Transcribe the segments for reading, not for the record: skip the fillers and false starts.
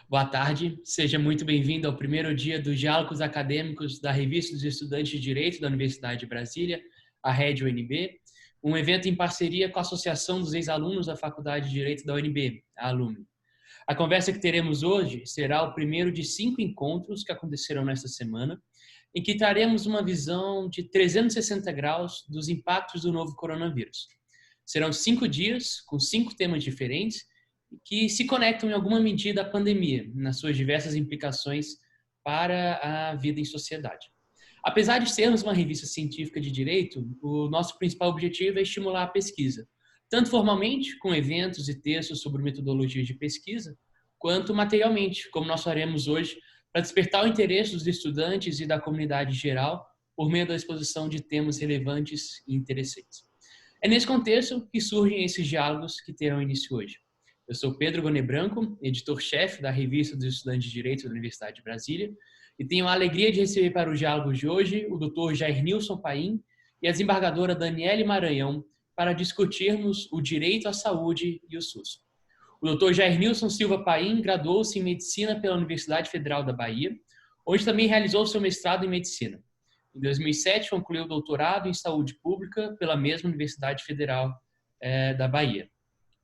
Boa tarde, seja muito bem-vindo ao primeiro dia dos Diálogos Acadêmicos da Revista dos Estudantes de Direito da Universidade de Brasília, a RED-UNB, um evento em parceria com a Associação dos Ex-Alunos da Faculdade de Direito da UNB, a Alumni. A conversa que teremos hoje será o primeiro de 5 encontros que acontecerão nesta semana, em que traremos uma visão de 360 graus dos impactos do novo coronavírus. Serão 5 dias, com 5 temas diferentes, que se conectam em alguma medida à pandemia, nas suas diversas implicações para a vida em sociedade. Apesar de sermos uma revista científica de direito, o nosso principal objetivo é estimular a pesquisa, tanto formalmente, com eventos e textos sobre metodologias de pesquisa, quanto materialmente, como nós faremos hoje, para despertar o interesse dos estudantes e da comunidade geral por meio da exposição de temas relevantes e interessantes. É nesse contexto que surgem esses diálogos que terão início hoje. Eu sou Pedro Gonet Branco, editor-chefe da Revista dos Estudantes de Direito da Universidade de Brasília, e tenho a alegria de receber para os diálogos de hoje o Dr. Jair Nilson Paim e a desembargadora Daniele Maranhão para discutirmos o direito à saúde e o SUS. O Dr. Jair Nilson Silva Paim graduou-se em Medicina pela Universidade Federal da Bahia, onde também realizou seu mestrado em Medicina. Em 2007, concluiu o doutorado em Saúde Pública pela mesma Universidade Federal da Bahia.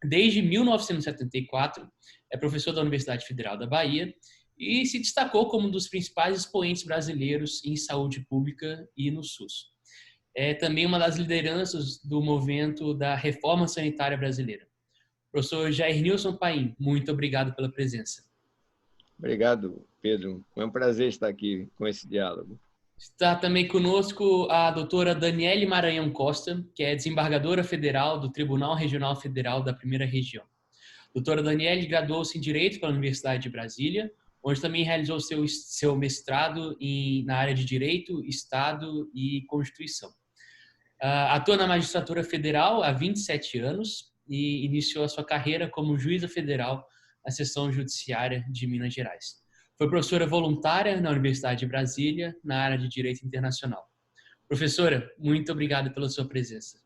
Desde 1974, é professor da Universidade Federal da Bahia e se destacou como um dos principais expoentes brasileiros em saúde pública e no SUS. É também uma das lideranças do movimento da reforma sanitária brasileira. Professor Jair Nilson Paim, muito obrigado pela presença. Obrigado, Pedro. É um prazer estar aqui com esse diálogo. Está também conosco a doutora Daniele Maranhão Costa, que é desembargadora federal do Tribunal Regional Federal da Primeira Região. Doutora Daniele graduou-se em Direito pela Universidade de Brasília, onde também realizou seu mestrado na área de Direito, Estado e Constituição. Atua na magistratura federal há 27 anos e iniciou a sua carreira como juíza federal na seção judiciária de Minas Gerais. Foi professora voluntária na Universidade de Brasília, na área de Direito Internacional. Professora, muito obrigado pela sua presença.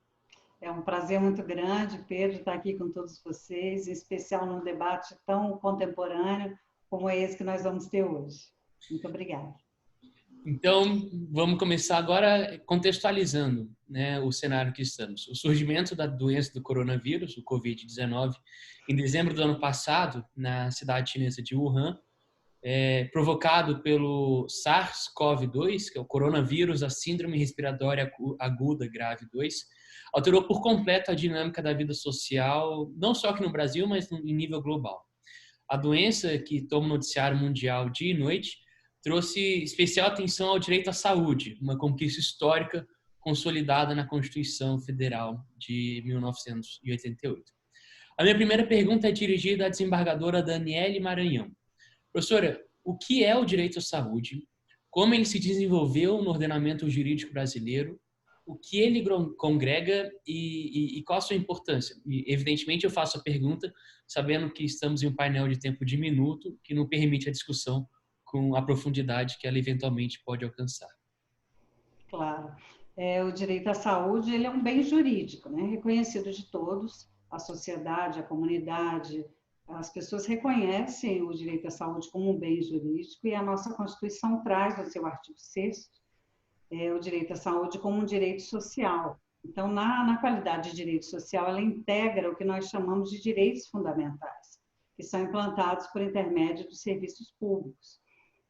É um prazer muito grande, Pedro, estar aqui com todos vocês, em especial num debate tão contemporâneo como é esse que nós vamos ter hoje. Muito obrigada. Então, vamos começar agora contextualizando, né, o cenário que estamos. O surgimento da doença do coronavírus, o Covid-19, em dezembro do ano passado, na cidade chinesa de Wuhan, provocado pelo SARS-CoV-2, que é o coronavírus, a síndrome respiratória aguda grave 2, alterou por completo a dinâmica da vida social, não só aqui no Brasil, mas em nível global. A doença, que toma o noticiário mundial dia e noite, trouxe especial atenção ao direito à saúde, uma conquista histórica consolidada na Constituição Federal de 1988. A minha primeira pergunta é dirigida à desembargadora Daniele Maranhão. Professora, o que é o direito à saúde? Como ele se desenvolveu no ordenamento jurídico brasileiro? O que ele congrega e qual a sua importância? E, evidentemente, eu faço a pergunta sabendo que estamos em um painel de tempo diminuto que não permite a discussão com a profundidade que ela eventualmente pode alcançar. Claro. O direito à saúde ele é um bem jurídico, né? Reconhecido de todos, a sociedade, a comunidade. As pessoas reconhecem o direito à saúde como um bem jurídico e a nossa Constituição traz no seu artigo 6º o direito à saúde como um direito social. Então, na qualidade de direito social, ela integra o que nós chamamos de direitos fundamentais, que são implantados por intermédio dos serviços públicos.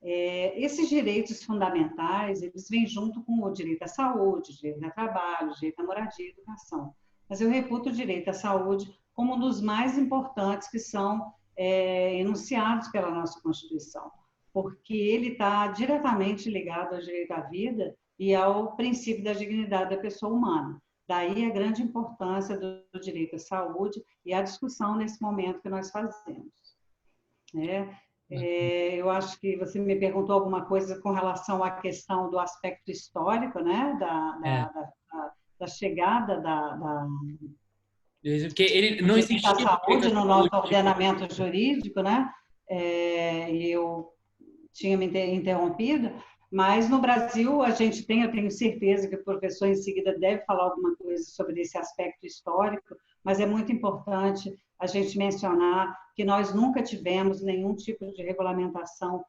Esses direitos fundamentais, eles vêm junto com o direito à saúde, o direito ao trabalho, o direito à moradia e educação. Mas eu reputo o direito à saúde como um dos mais importantes que são enunciados pela nossa Constituição, porque ele está diretamente ligado ao direito à vida e ao princípio da dignidade da pessoa humana. Daí a grande importância do direito à saúde e a discussão nesse momento que nós fazemos. Eu acho que você me perguntou alguma coisa com relação à questão do aspecto histórico, né? Da chegada Porque ele não existia da saúde no nosso ordenamento jurídico, né? Eu tinha me interrompido, mas no Brasil eu tenho certeza que o professor em seguida deve falar alguma coisa sobre esse aspecto histórico, mas é muito importante a gente mencionar que nós nunca tivemos nenhum tipo de regulamentação,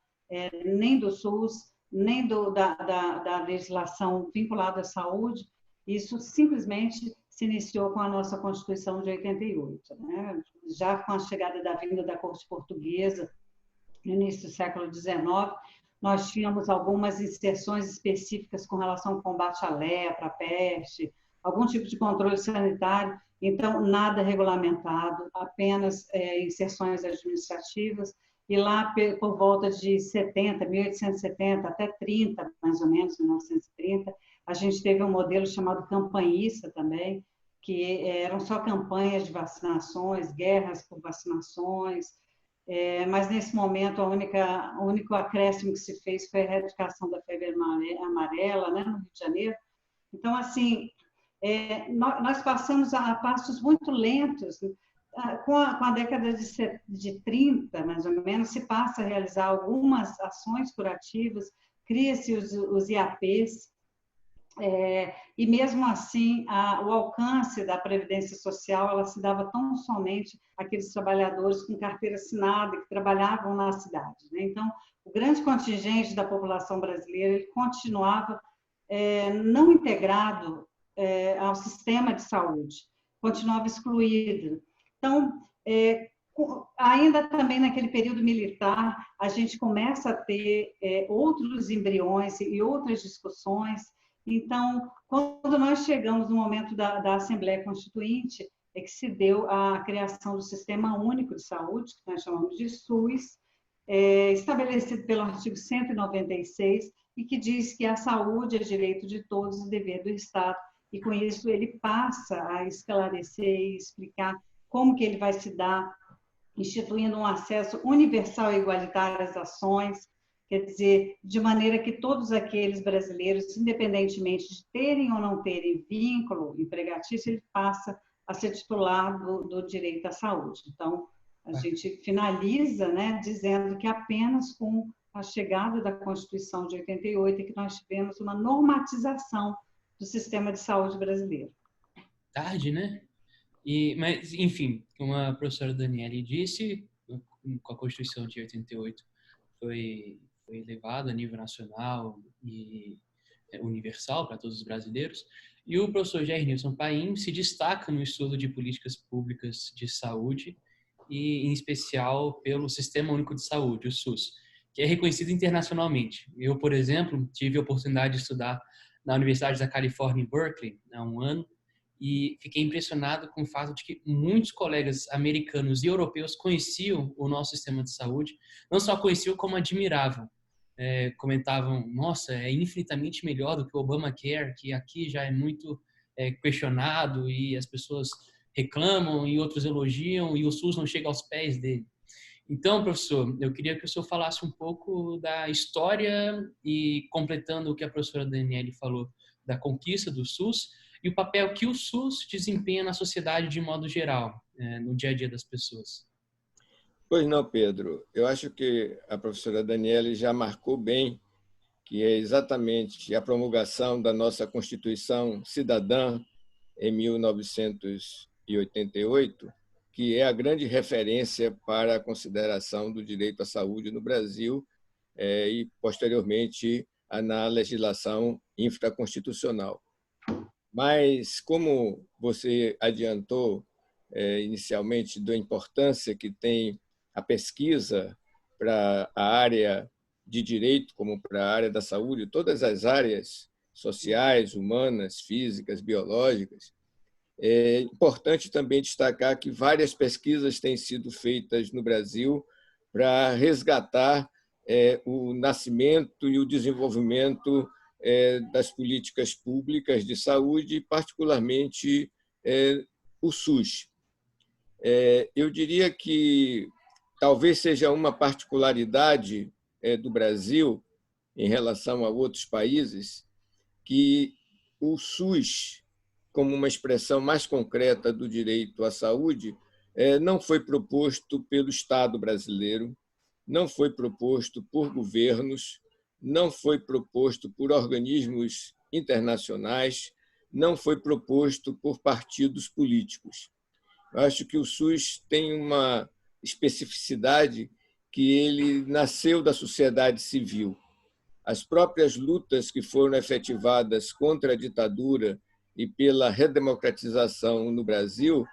nem do SUS, nem da legislação vinculada à saúde. Isso simplesmente se iniciou com a nossa Constituição de 88, né? Já com a chegada da vinda da corte portuguesa, no início do século XIX, nós tínhamos algumas inserções específicas com relação ao combate à lepra, à peste, algum tipo de controle sanitário, então nada regulamentado, apenas inserções administrativas, e lá por volta de 1870 até 30, mais ou menos, 1930, a gente teve um modelo chamado campanhista também, que eram só campanhas de vacinações, guerras por vacinações, mas nesse momento o único acréscimo que se fez foi a erradicação da febre amarela, né, no Rio de Janeiro. Então, assim, nós passamos a passos muito lentos. Com a década de 30, mais ou menos, se passa a realizar algumas ações curativas, cria-se os IAPs, e mesmo assim o alcance da Previdência Social ela se dava tão somente àqueles trabalhadores com carteira assinada que trabalhavam na cidade, né? Então, o grande contingente da população brasileira ele continuava não integrado ao sistema de saúde, continuava excluído. Então, ainda também naquele período militar, a gente começa a ter outros embriões e outras discussões. Então, quando nós chegamos no momento da Assembleia Constituinte, é que se deu a criação do Sistema Único de Saúde, que nós chamamos de SUS, estabelecido pelo artigo 196, e que diz que a saúde é direito de todos e dever do Estado. E com isso ele passa a esclarecer e explicar como que ele vai se dar, instituindo um acesso universal e igualitário às ações, quer dizer, de maneira que todos aqueles brasileiros, independentemente de terem ou não terem vínculo empregatício, ele passa a ser titular do direito à saúde. Então, a gente finaliza, né, dizendo que apenas com a chegada da Constituição de 88 é que nós tivemos uma normatização do sistema de saúde brasileiro. Tarde, né? Mas, enfim, como a professora Daniele disse, com a Constituição de 88 foi elevado a nível nacional e universal para todos os brasileiros. E o professor Jair Nilson Paim se destaca no estudo de políticas públicas de saúde e, em especial, pelo Sistema Único de Saúde, o SUS, que é reconhecido internacionalmente. Eu, por exemplo, tive a oportunidade de estudar na Universidade da Califórnia, em Berkeley, há um ano, e fiquei impressionado com o fato de que muitos colegas americanos e europeus conheciam o nosso sistema de saúde, não só conheciam, como admiravam. Comentavam, nossa, é infinitamente melhor do que o Obamacare, que aqui já é muito questionado e as pessoas reclamam e outros elogiam e o SUS não chega aos pés dele. Então, professor, eu queria que o senhor falasse um pouco da história e, completando o que a professora Daniele falou, da conquista do SUS e o papel que o SUS desempenha na sociedade de modo geral, no dia a dia das pessoas. Pois não, Pedro. Eu acho que a professora Daniele já marcou bem que é exatamente a promulgação da nossa Constituição Cidadã em 1988, que é a grande referência para a consideração do direito à saúde no Brasil e, posteriormente, na legislação infraconstitucional. Mas, como você adiantou inicialmente da importância que tem a pesquisa para a área de direito, como para a área da saúde, todas as áreas sociais, humanas, físicas, biológicas, é importante também destacar que várias pesquisas têm sido feitas no Brasil para resgatar o nascimento e o desenvolvimento das políticas públicas de saúde, particularmente o SUS. Eu diria que talvez seja uma particularidade do Brasil em relação a outros países, que o SUS, como uma expressão mais concreta do direito à saúde, não foi proposto pelo Estado brasileiro, não foi proposto por governos, não foi proposto por organismos internacionais, não foi proposto por partidos políticos. Eu acho que o SUS tem uma especificidade que ele nasceu da sociedade civil. As próprias lutas que foram efetivadas contra a ditadura e pela redemocratização no Brasil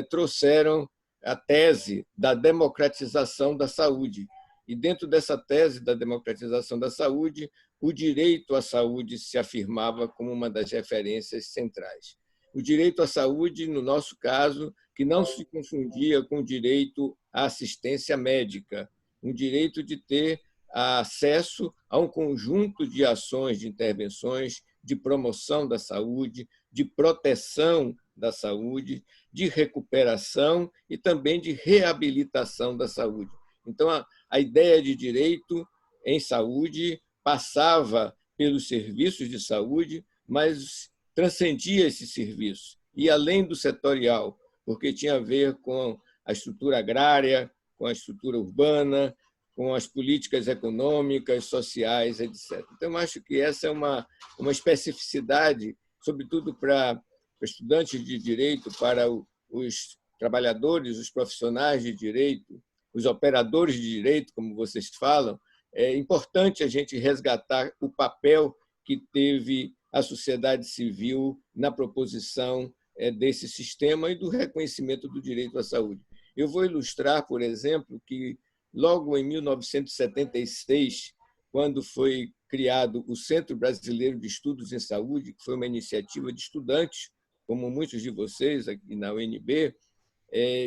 trouxeram a tese da democratização da saúde. E dentro dessa tese da democratização da saúde, o direito à saúde se afirmava como uma das referências centrais. O direito à saúde, no nosso caso, que não se confundia com o direito à assistência médica, um direito de ter acesso a um conjunto de ações, de intervenções, de promoção da saúde, de proteção da saúde, de recuperação e também de reabilitação da saúde. Então, a ideia de direito em saúde passava pelos serviços de saúde, mas transcendia esse serviço, e além do setorial, porque tinha a ver com a estrutura agrária, com a estrutura urbana, com as políticas econômicas, sociais, etc. Então, acho que essa é uma especificidade, sobretudo para estudantes de direito, para os trabalhadores, os profissionais de direito, os operadores de direito, como vocês falam. É importante a gente resgatar o papel que teve a sociedade civil na proposição desse sistema e do reconhecimento do direito à saúde. Eu vou ilustrar, por exemplo, que logo em 1976, quando foi criado o Centro Brasileiro de Estudos em Saúde, que foi uma iniciativa de estudantes, como muitos de vocês aqui na UNB,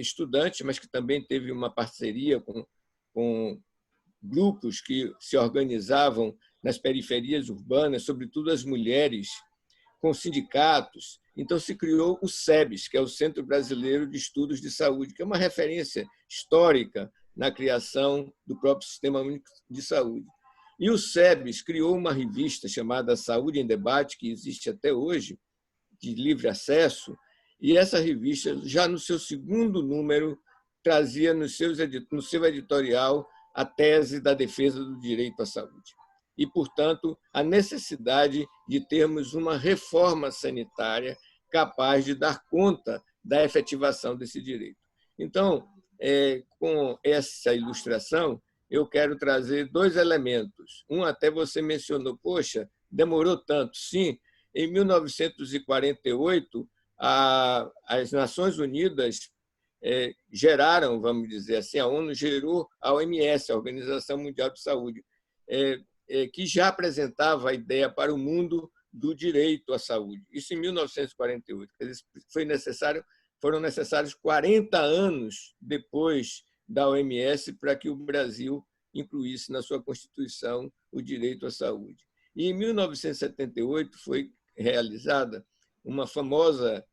estudantes, mas que também teve uma parceria com grupos que se organizavam nas periferias urbanas, sobretudo as mulheres, com sindicatos. Então, se criou o SEBS, que é o Centro Brasileiro de Estudos de Saúde, que é uma referência histórica na criação do próprio Sistema Único de Saúde. E o SEBS criou uma revista chamada Saúde em Debate, que existe até hoje, de livre acesso, e essa revista, já no seu segundo número, trazia no seu editorial a tese da defesa do direito à saúde. E, portanto, a necessidade de termos uma reforma sanitária capaz de dar conta da efetivação desse direito. Então, com essa ilustração, eu quero trazer dois elementos. Um até você mencionou, poxa, demorou tanto. Sim, em 1948, as Nações Unidas geraram, vamos dizer assim, a ONU gerou a OMS, a Organização Mundial de Saúde, que já apresentava a ideia para o mundo do direito à saúde. Isso em 1948. Foram necessários 40 anos depois da OMS para que o Brasil incluísse na sua Constituição o direito à saúde. E em 1978 foi realizada uma famosa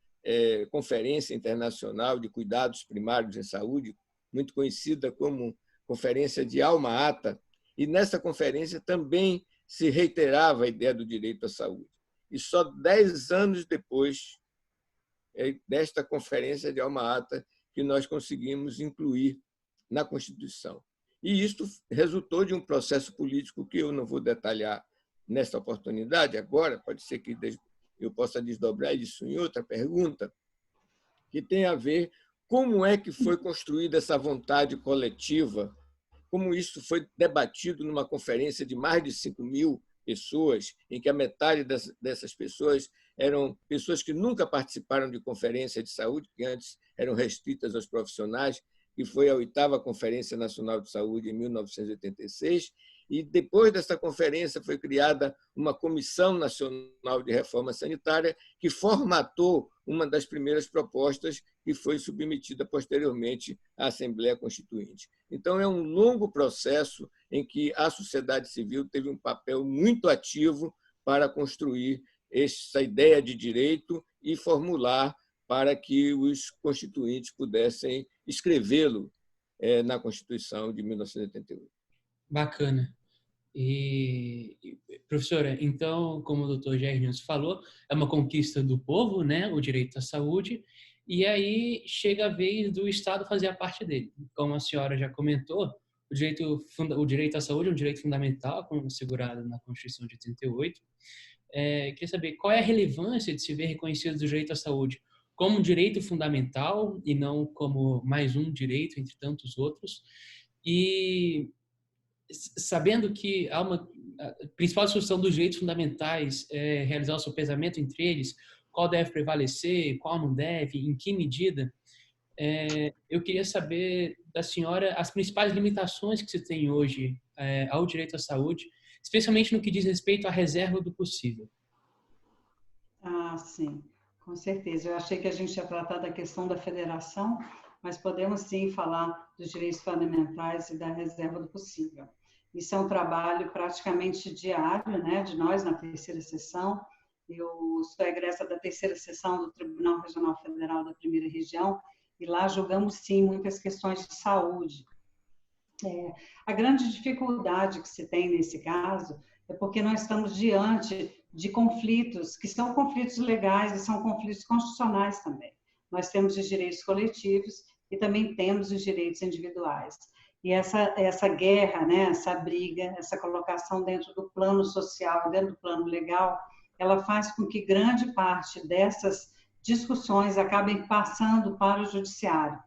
Conferência Internacional de Cuidados Primários em Saúde, muito conhecida como Conferência de Alma Ata, e nessa conferência também se reiterava a ideia do direito à saúde. E só 10 anos depois desta Conferência de Alma Ata que nós conseguimos incluir na Constituição. E isto resultou de um processo político que eu não vou detalhar nesta oportunidade agora, pode ser que eu possa desdobrar isso em outra pergunta, que tem a ver como é que foi construída essa vontade coletiva, como isso foi debatido numa conferência de mais de 5.000 pessoas, em que a metade dessas pessoas eram pessoas que nunca participaram de conferência de saúde, que antes eram restritas aos profissionais, que foi a 8ª Conferência Nacional de Saúde em 1986, e depois dessa conferência foi criada uma Comissão Nacional de Reforma Sanitária que formatou uma das primeiras propostas que foi submetida posteriormente à Assembleia Constituinte. Então, é um longo processo em que a sociedade civil teve um papel muito ativo para construir essa ideia de direito e formular para que os constituintes pudessem escrevê-lo na Constituição de 1988. Bacana. E, professora, então, como o doutor Jair falou, é uma conquista do povo, né, o direito à saúde, e aí chega a vez do Estado fazer a parte dele. Como a senhora já comentou, o direito à saúde é um direito fundamental, como assegurado na Constituição de 88. Queria saber qual é a relevância de se ver reconhecido o direito à saúde como um direito fundamental e não como mais um direito entre tantos outros. E sabendo que a principal discussão dos direitos fundamentais é realizar o sopesamento entre eles, qual deve prevalecer, qual não deve, em que medida, eu queria saber da senhora as principais limitações que se tem hoje ao direito à saúde, especialmente no que diz respeito à reserva do possível. Ah, sim, com certeza. Eu achei que a gente ia tratar da questão da federação, mas podemos sim falar dos direitos fundamentais e da reserva do possível. Isso é um trabalho praticamente diário, né, de nós na terceira sessão. Eu sou egressa da terceira sessão do Tribunal Regional Federal da Primeira Região e lá julgamos sim muitas questões de saúde. A grande dificuldade que se tem nesse caso é porque nós estamos diante de conflitos que são conflitos legais e são conflitos constitucionais também. Nós temos os direitos coletivos e também temos os direitos individuais. E essa guerra, né, essa briga, essa colocação dentro do plano social, dentro do plano legal, ela faz com que grande parte dessas discussões acabem passando para o judiciário.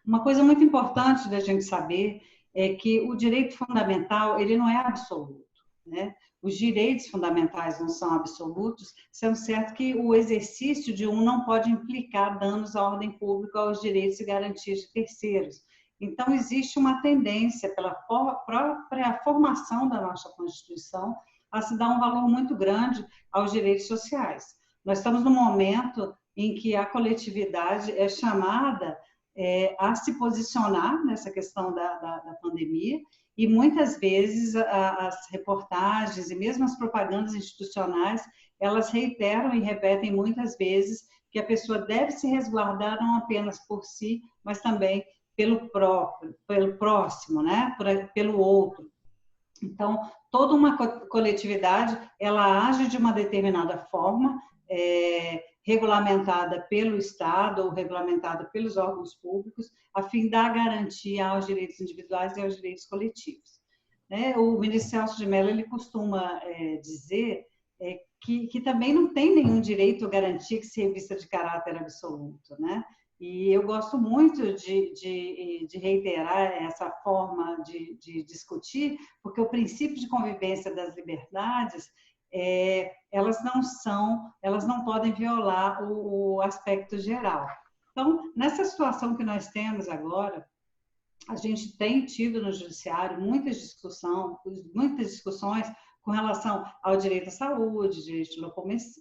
Uma coisa muito importante da gente saber é que o direito fundamental, ele não é absoluto, né? Os direitos fundamentais não são absolutos, sendo certo que o exercício de um não pode implicar danos à ordem pública, aos direitos e garantias de terceiros. Então, existe uma tendência, pela própria formação da nossa Constituição, a se dar um valor muito grande aos direitos sociais. Nós estamos num momento em que a coletividade é chamada a se posicionar nessa questão da pandemia, e muitas vezes as reportagens e mesmo as propagandas institucionais, elas reiteram e repetem muitas vezes que a pessoa deve se resguardar não apenas por si, mas também pelo próximo, né? Pelo outro. Então, toda uma coletividade, ela age de uma determinada forma, regulamentada pelo Estado ou regulamentada pelos órgãos públicos, a fim de dar garantia aos direitos individuais e aos direitos coletivos. O ministro Celso de Mello, ele costuma dizer que também não tem nenhum direito ou garantia que se revista de caráter absoluto, né? E eu gosto muito de reiterar essa forma de discutir, porque o princípio de convivência das liberdades, elas não podem violar o aspecto geral. Então, nessa situação que nós temos agora, a gente tem tido no judiciário muitas discussões com relação ao direito à saúde, direito de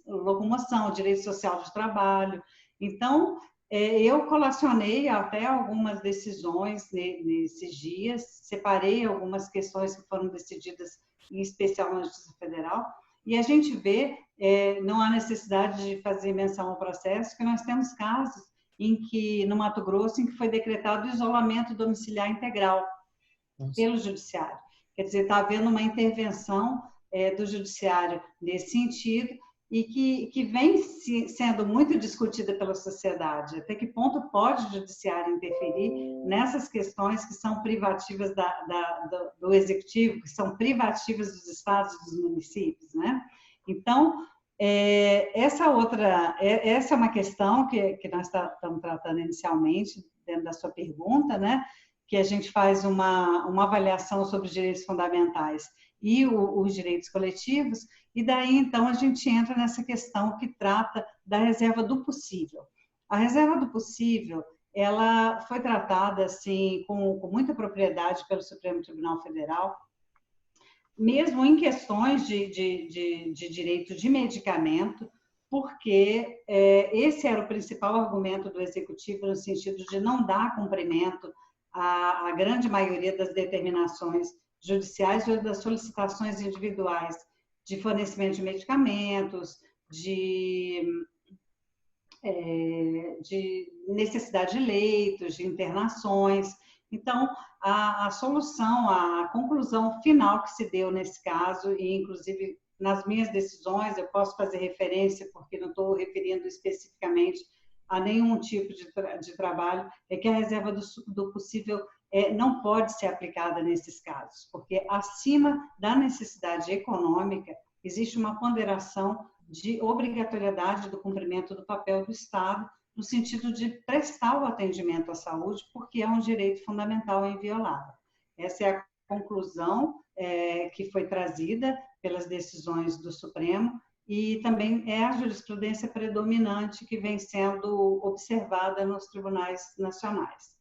locomoção, direito social de trabalho. Então, eu colacionei até algumas decisões nesses dias, separei algumas questões que foram decididas, em especial na Justiça Federal, e a gente vê, não há necessidade de fazer menção ao processo, que nós temos casos em que, no Mato Grosso, em que foi decretado o isolamento domiciliar integral pelo judiciário. Quer dizer, está havendo uma intervenção do judiciário nesse sentido, e que vem sendo muito discutida pela sociedade. Até que ponto pode o judiciário interferir nessas questões que são privativas do executivo, que são privativas dos estados e dos municípios, né? Então, essa é uma questão que nós estamos tratando inicialmente, dentro da sua pergunta, né? Que a gente faz uma avaliação sobre os direitos fundamentais e os direitos coletivos, e daí, então, a gente entra nessa questão que trata da reserva do possível. A reserva do possível, ela foi tratada, assim, com muita propriedade pelo Supremo Tribunal Federal, mesmo em questões de direito de medicamento, porque esse era o principal argumento do Executivo, no sentido de não dar cumprimento à grande maioria das determinações judiciais ou das solicitações individuais de fornecimento de medicamentos, de necessidade de leitos, de internações. Então, a solução, a conclusão final que se deu nesse caso, e inclusive nas minhas decisões, eu posso fazer referência, porque não estou referindo especificamente a nenhum tipo de trabalho, é que a reserva do possível não pode ser aplicada nesses casos, porque acima da necessidade econômica existe uma ponderação de obrigatoriedade do cumprimento do papel do Estado, no sentido de prestar o atendimento à saúde, porque é um direito fundamental e inviolável. Essa é a conclusão que foi trazida pelas decisões do Supremo e também é a jurisprudência predominante que vem sendo observada nos tribunais nacionais.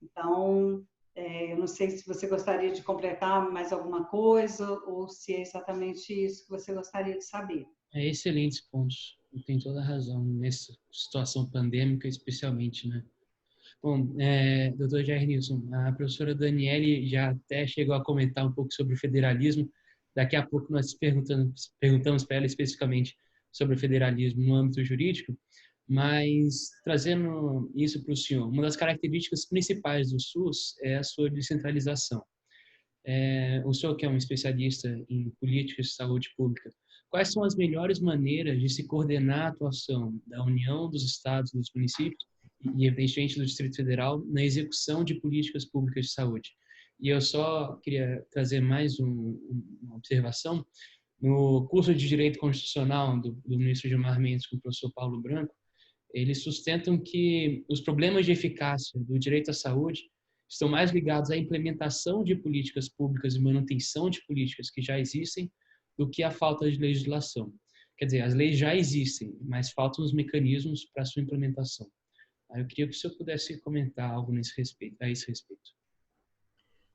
Então, eu não sei se você gostaria de completar mais alguma coisa ou se é exatamente isso que você gostaria de saber. Excelentes pontos. Tem toda a razão nessa situação pandêmica, especialmente, né? Bom, doutor Jair Nilson, a professora Daniele já até chegou a comentar um pouco sobre o federalismo. Daqui a pouco nós perguntamos para ela especificamente sobre o federalismo no âmbito jurídico, mas trazendo isso para o senhor, uma das características principais do SUS é a sua descentralização. O senhor que é um especialista em políticas de saúde pública, quais são as melhores maneiras de se coordenar a atuação da União, dos estados, dos municípios e, evidentemente, do Distrito Federal na execução de políticas públicas de saúde? E eu só queria trazer mais uma observação. No curso de Direito Constitucional do ministro Gilmar Mendes com o professor Paulo Branco, eles sustentam que os problemas de eficácia do direito à saúde estão mais ligados à implementação de políticas públicas e manutenção de políticas que já existem do que à falta de legislação. Quer dizer, as leis já existem, mas faltam os mecanismos para a sua implementação. Eu queria que o senhor pudesse comentar algo a esse respeito.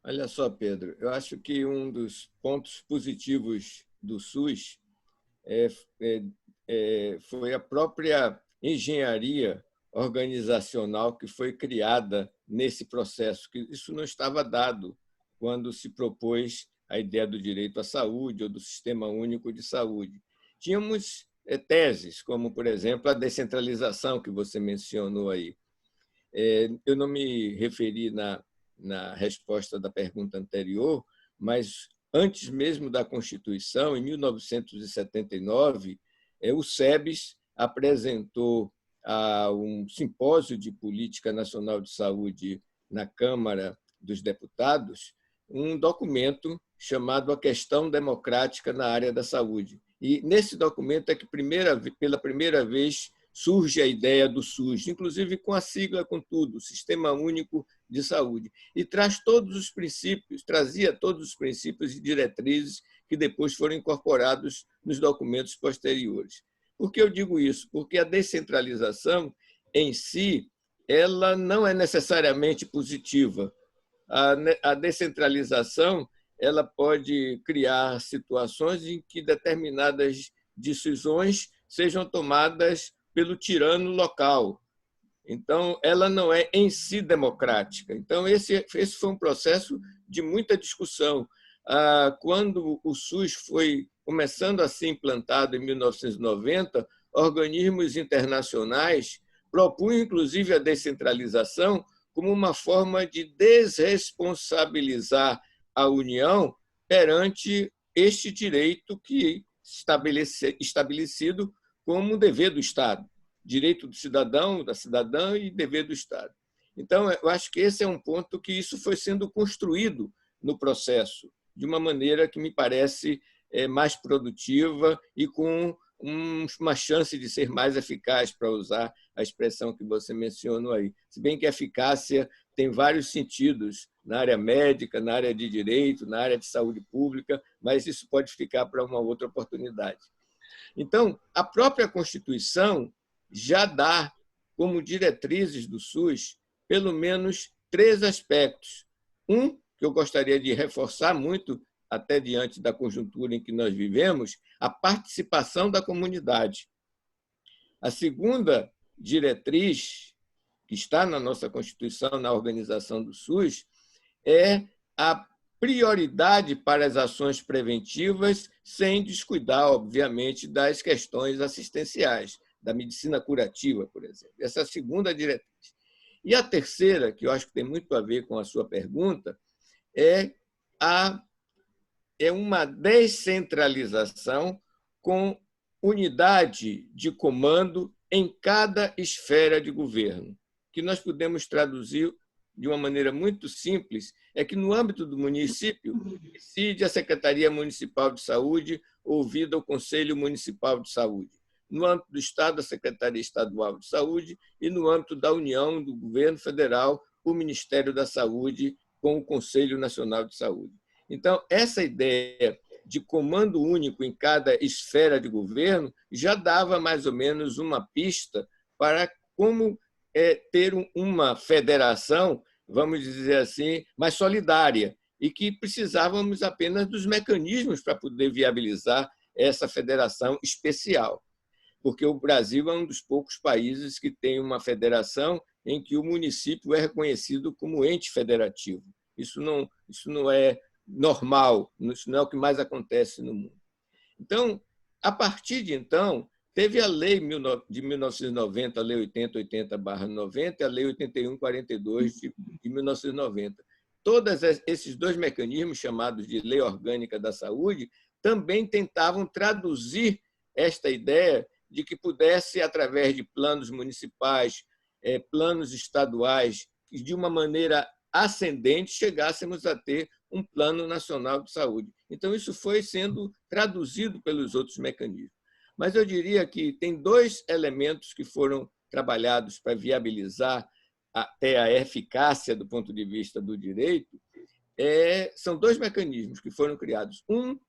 Olha só, Pedro, eu acho que um dos pontos positivos do SUS foi a própria engenharia organizacional que foi criada nesse processo, que isso não estava dado quando se propôs a ideia do direito à saúde ou do Sistema Único de Saúde. Tínhamos teses, como, por exemplo, a descentralização que você mencionou aí. Eu não me referi na resposta da pergunta anterior, mas antes mesmo da Constituição, em 1979, o SEBS apresentou a um simpósio de política nacional de saúde na Câmara dos Deputados um documento chamado A Questão Democrática na Área da Saúde. E nesse documento é que pela primeira vez surge a ideia do SUS, inclusive com a sigla, com tudo, Sistema Único de Saúde, e trazia todos os princípios e diretrizes que depois foram incorporados nos documentos posteriores. Por que eu digo isso? Porque a descentralização em si ela não é necessariamente positiva. A descentralização ela pode criar situações em que determinadas decisões sejam tomadas pelo tirano local. Então, ela não é em si democrática. Então, esse foi um processo de muita discussão. Quando o SUS foi começando a ser implantado em 1990, organismos internacionais propunham, inclusive, a descentralização como uma forma de desresponsabilizar a União perante este direito que estabelecido como dever do Estado, direito do cidadão, da cidadã e dever do Estado. Então, eu acho que esse é um ponto que isso foi sendo construído no processo, de uma maneira que me parece mais produtiva e com uma chance de ser mais eficaz, para usar a expressão que você mencionou aí. Se bem que a eficácia tem vários sentidos, na área médica, na área de direito, na área de saúde pública, mas isso pode ficar para uma outra oportunidade. Então, a própria Constituição já dá como diretrizes do SUS pelo menos 3 aspectos. Um, que eu gostaria de reforçar muito, até diante da conjuntura em que nós vivemos, a participação da comunidade. A segunda diretriz, que está na nossa Constituição, na organização do SUS, é a prioridade para as ações preventivas, sem descuidar, obviamente, das questões assistenciais, da medicina curativa, por exemplo. Essa é a segunda diretriz. E a terceira, que eu acho que tem muito a ver com a sua pergunta, é uma descentralização com unidade de comando em cada esfera de governo, que nós podemos traduzir de uma maneira muito simples, é que no âmbito do município, decide a Secretaria Municipal de Saúde, ouvida o Conselho Municipal de Saúde. No âmbito do Estado, a Secretaria Estadual de Saúde, e no âmbito da União, do Governo Federal, o Ministério da Saúde, com o Conselho Nacional de Saúde. Então, essa ideia de comando único em cada esfera de governo já dava mais ou menos uma pista para como ter uma federação, vamos dizer assim, mais solidária, e que precisávamos apenas dos mecanismos para poder viabilizar essa federação especial, porque o Brasil é um dos poucos países que tem uma federação em que o município é reconhecido como ente federativo. Isso não é normal, isso não é o que mais acontece no mundo. Então, a partir de então, teve a lei de 1990, a lei 8080/90, e a lei 8142 de 1990. Todos esses dois mecanismos, chamados de Lei Orgânica da Saúde, também tentavam traduzir esta ideia de que pudesse, através de planos municipais, planos estaduais, de uma maneira ascendente, chegássemos a ter um plano nacional de saúde. Então, isso foi sendo traduzido pelos outros mecanismos. Mas eu diria que tem dois elementos que foram trabalhados para viabilizar até a eficácia do ponto de vista do direito. São dois mecanismos que foram criados. Um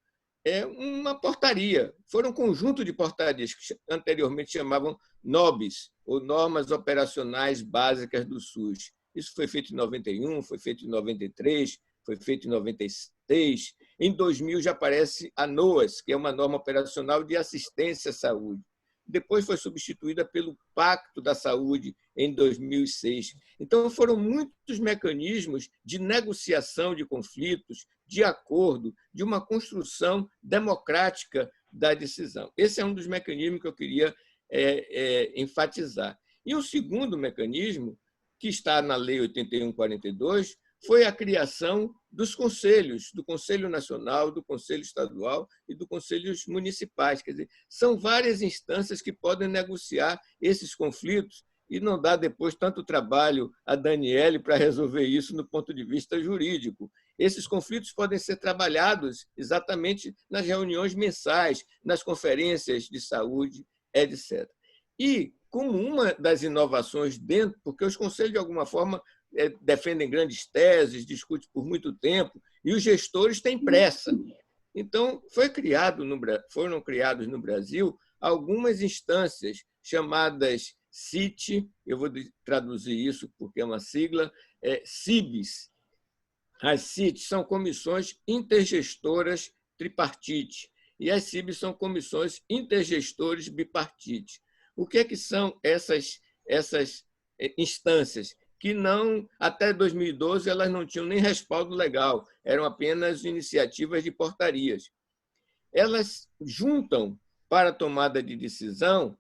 é uma portaria, foram um conjunto de portarias que anteriormente chamavam NOBs, ou Normas Operacionais Básicas do SUS. Isso foi feito em 91, foi feito em 93, foi feito em 96. Em 2000 já aparece a NOAS, que é uma norma operacional de assistência à saúde. Depois foi substituída pelo Pacto da Saúde em 2006. Então, foram muitos mecanismos de negociação de conflitos, de acordo, de uma construção democrática da decisão. Esse é um dos mecanismos que eu queria enfatizar. E o segundo mecanismo, que está na Lei 8142, foi a criação dos conselhos, do Conselho Nacional, do Conselho Estadual e dos conselhos municipais. Quer dizer, são várias instâncias que podem negociar esses conflitos e não dá depois tanto trabalho a Daniele para resolver isso no ponto de vista jurídico. Esses conflitos podem ser trabalhados exatamente nas reuniões mensais, nas conferências de saúde, etc. E, como uma das inovações dentro, porque os conselhos, de alguma forma, defendem grandes teses, discutem por muito tempo, e os gestores têm pressa. Então, foram criados no Brasil algumas instâncias chamadas CIT, eu vou traduzir isso porque é uma sigla, CIBs. As CIT são comissões intergestoras tripartite, e as CIBs são comissões intergestores bipartite. O que são essas instâncias? Que até 2012 elas não tinham nem respaldo legal, eram apenas iniciativas de portarias. Elas juntam para a tomada de decisão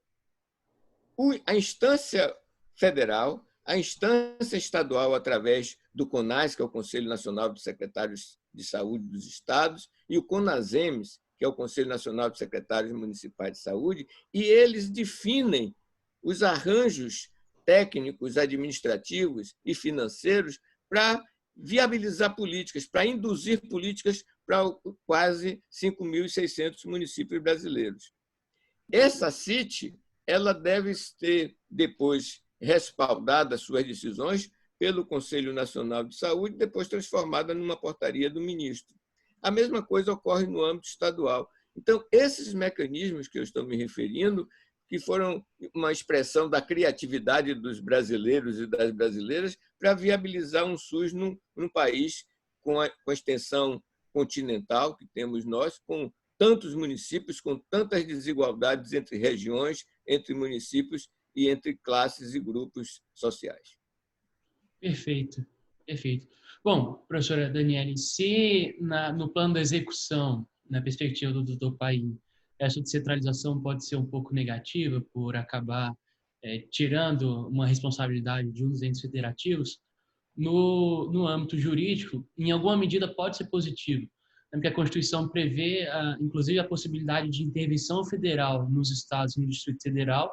a instância federal, a instância estadual através do CONAS, que é o Conselho Nacional dos Secretários de Saúde dos Estados, e o CONASEMES, que é o Conselho Nacional dos Secretários Municipais de Saúde, e eles definem os arranjos técnicos, administrativos e financeiros para viabilizar políticas, para induzir políticas para quase 5.600 municípios brasileiros. Essa CIT ela deve ter depois respaldada suas decisões pelo Conselho Nacional de Saúde, depois transformada numa portaria do ministro. A mesma coisa ocorre no âmbito estadual. Então, esses mecanismos que eu estou me referindo, que foram uma expressão da criatividade dos brasileiros e das brasileiras para viabilizar um SUS num país com a extensão continental que temos nós, com tantos municípios, com tantas desigualdades entre regiões, entre municípios e entre classes e grupos sociais. Perfeito, perfeito. Bom, professora Daniele, se no plano da execução, na perspectiva do Dr. Paim, essa descentralização pode ser um pouco negativa por acabar tirando uma responsabilidade de uns entes federativos, no âmbito jurídico, em alguma medida pode ser positivo, porque a Constituição prevê, inclusive, a possibilidade de intervenção federal nos estados e no Distrito Federal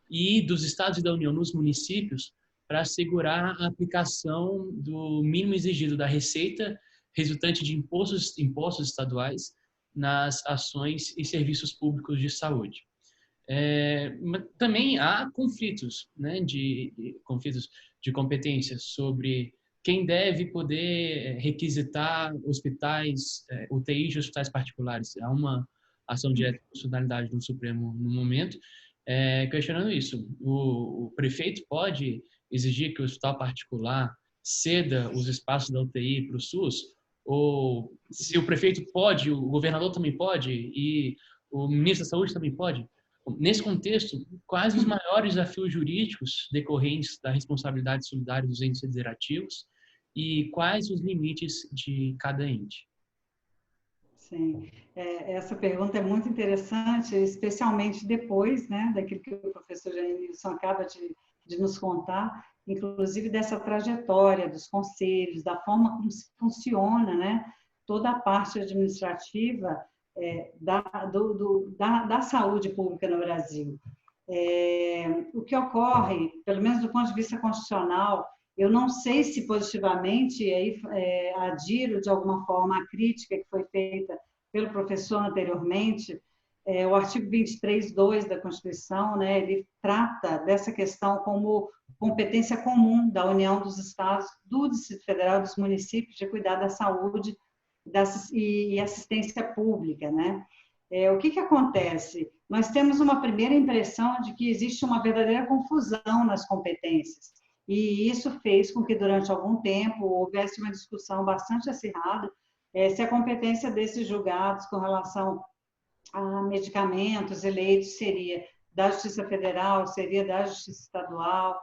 e dos estados e da União nos municípios para assegurar a aplicação do mínimo exigido da receita resultante de impostos estaduais nas ações e serviços públicos de saúde. Também há conflitos, né, conflitos de competências sobre quem deve poder requisitar hospitais, UTIs de hospitais particulares. Há uma ação direta de constitucionalidade do Supremo no momento, questionando isso. O prefeito pode exigir que o hospital particular ceda os espaços da UTI para o SUS? Ou se o prefeito pode, o governador também pode e o ministro da Saúde também pode? Nesse contexto, quais os maiores desafios jurídicos decorrentes da responsabilidade solidária dos entes federativos e quais os limites de cada ente? Sim, essa pergunta é muito interessante, especialmente depois, né, daquilo que o professor Jailson acaba de nos contar, inclusive dessa trajetória dos conselhos, da forma como se funciona, né, toda a parte administrativa da saúde pública no Brasil. O que ocorre, pelo menos do ponto de vista constitucional, eu não sei se positivamente, aí adiro de alguma forma a crítica que foi feita pelo professor anteriormente, o artigo 23(2) da Constituição, né, ele trata dessa questão como competência comum da União, dos Estados, do Distrito Federal, dos municípios, de cuidar da saúde e assistência pública, né? O que acontece? Nós temos uma primeira impressão de que existe uma verdadeira confusão nas competências, e isso fez com que, durante algum tempo, houvesse uma discussão bastante acirrada se a competência desses julgados com relação a medicamentos eleitos seria da Justiça Federal, seria da Justiça Estadual,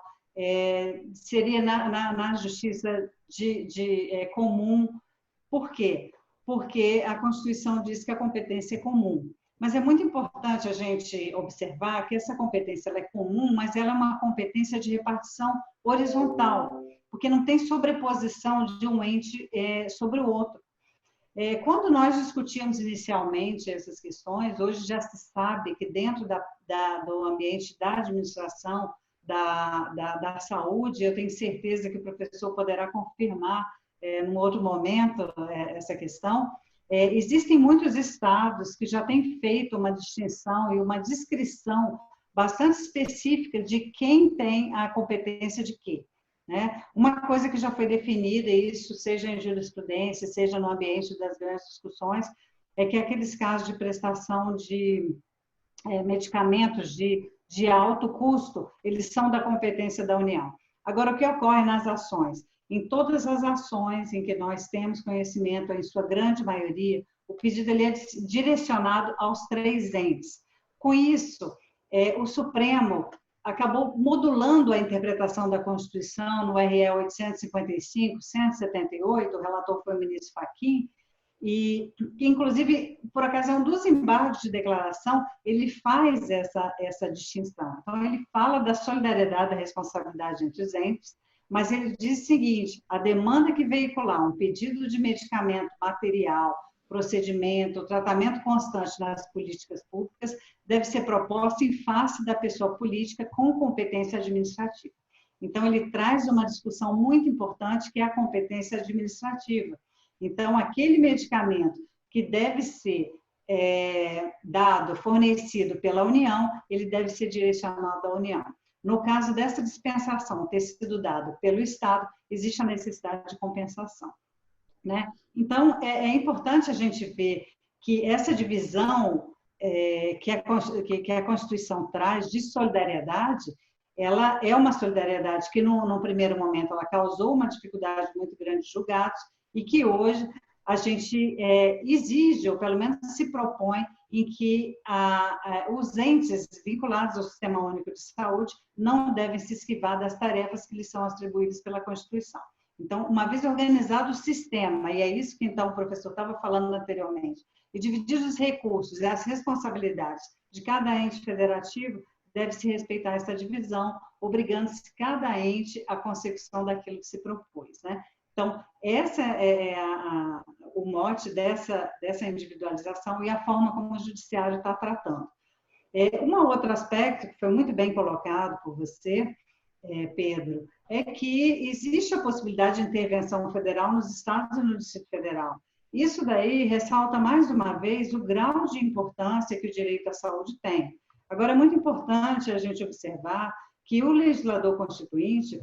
seria na Justiça comum. Por quê? Porque a Constituição diz que a competência é comum. Mas é muito importante a gente observar que essa competência ela é comum, mas ela é uma competência de repartição horizontal, porque não tem sobreposição de um ente sobre o outro. Quando nós discutíamos inicialmente essas questões, hoje já se sabe que dentro do ambiente da administração da saúde, eu tenho certeza que o professor poderá confirmar num outro momento essa questão, existem muitos estados que já têm feito uma distinção e uma descrição bastante específica de quem tem a competência de quê. Né? Uma coisa que já foi definida, e isso seja em jurisprudência, seja no ambiente das grandes discussões, é que aqueles casos de prestação de medicamentos de alto custo, eles são da competência da União. Agora, o que ocorre nas ações? Em todas as ações em que nós temos conhecimento, em sua grande maioria, o pedido ele é direcionado aos 3 entes. Com isso, o Supremo acabou modulando a interpretação da Constituição no RE 855, 178, o relator foi o ministro Fachin, e que, inclusive, por ocasião dos embargos de declaração, ele faz essa distinção. Então, ele fala da solidariedade, da responsabilidade entre os entes, mas ele diz o seguinte: a demanda que veicular um pedido de medicamento, material, procedimento, tratamento constante nas políticas públicas deve ser proposta em face da pessoa política com competência administrativa. Então, ele traz uma discussão muito importante, que é a competência administrativa. Então, aquele medicamento que deve ser fornecido pela União, ele deve ser direcionado à União. No caso dessa dispensação ter sido dado pelo Estado, existe a necessidade de compensação. Né? Então, é importante a gente ver que essa divisão que a Constituição traz de solidariedade, ela é uma solidariedade que, num primeiro momento, ela causou uma dificuldade muito grande de julgados e que hoje a gente exige, ou pelo menos se propõe, em que os entes vinculados ao Sistema Único de Saúde não devem se esquivar das tarefas que lhes são atribuídas pela Constituição. Então, uma vez organizado o sistema, e é isso que então o professor estava falando anteriormente, e dividir os recursos e as responsabilidades de cada ente federativo, deve-se respeitar essa divisão, obrigando-se cada ente à consecução daquilo que se propôs. Né? Então, essa é o mote dessa individualização e a forma como o judiciário está tratando. Um outro aspecto que foi muito bem colocado por você Pedro, é que existe a possibilidade de intervenção federal nos estados e no Distrito Federal. Isso daí ressalta mais uma vez o grau de importância que o direito à saúde tem. Agora, é muito importante a gente observar que o legislador constituinte,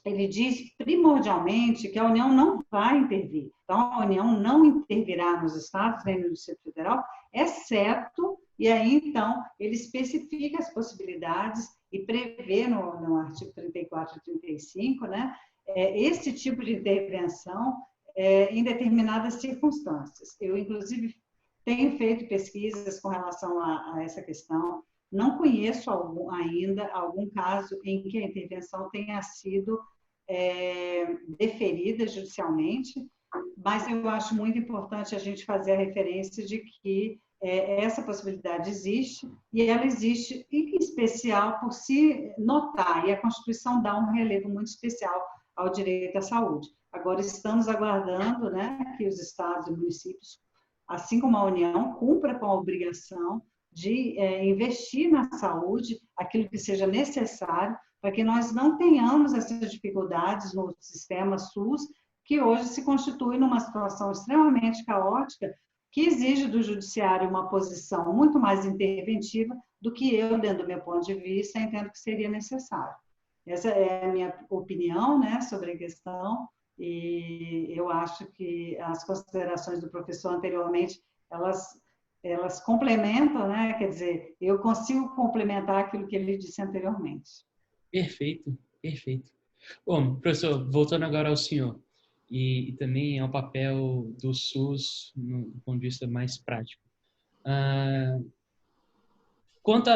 ele diz primordialmente que a União não vai intervir. Então, a União não intervirá nos estados nem no Distrito Federal, exceto, e aí, então, ele especifica as possibilidades e prevê no artigo 34 e 35, né, esse tipo de intervenção em determinadas circunstâncias. Eu, inclusive, tenho feito pesquisas com relação a essa questão. Não conheço ainda algum caso em que a intervenção tenha sido deferida judicialmente, mas eu acho muito importante a gente fazer a referência de que essa possibilidade existe, e ela existe em especial por se notar, e a Constituição dá um relevo muito especial ao direito à saúde. Agora, estamos aguardando, né, que os estados e municípios, assim como a União, cumpra com a obrigação de investir na saúde aquilo que seja necessário para que nós não tenhamos essas dificuldades no sistema SUS, que hoje se constitui numa situação extremamente caótica, que exige do judiciário uma posição muito mais interventiva do que eu, dentro do meu ponto de vista, entendo que seria necessário. Essa é a minha opinião, né, sobre a questão, e eu acho que as considerações do professor anteriormente, elas complementam, né, quer dizer, eu consigo complementar aquilo que ele disse anteriormente. Perfeito, perfeito. Bom, professor, voltando agora ao senhor, e também ao papel do SUS no ponto de vista mais prático. Quanto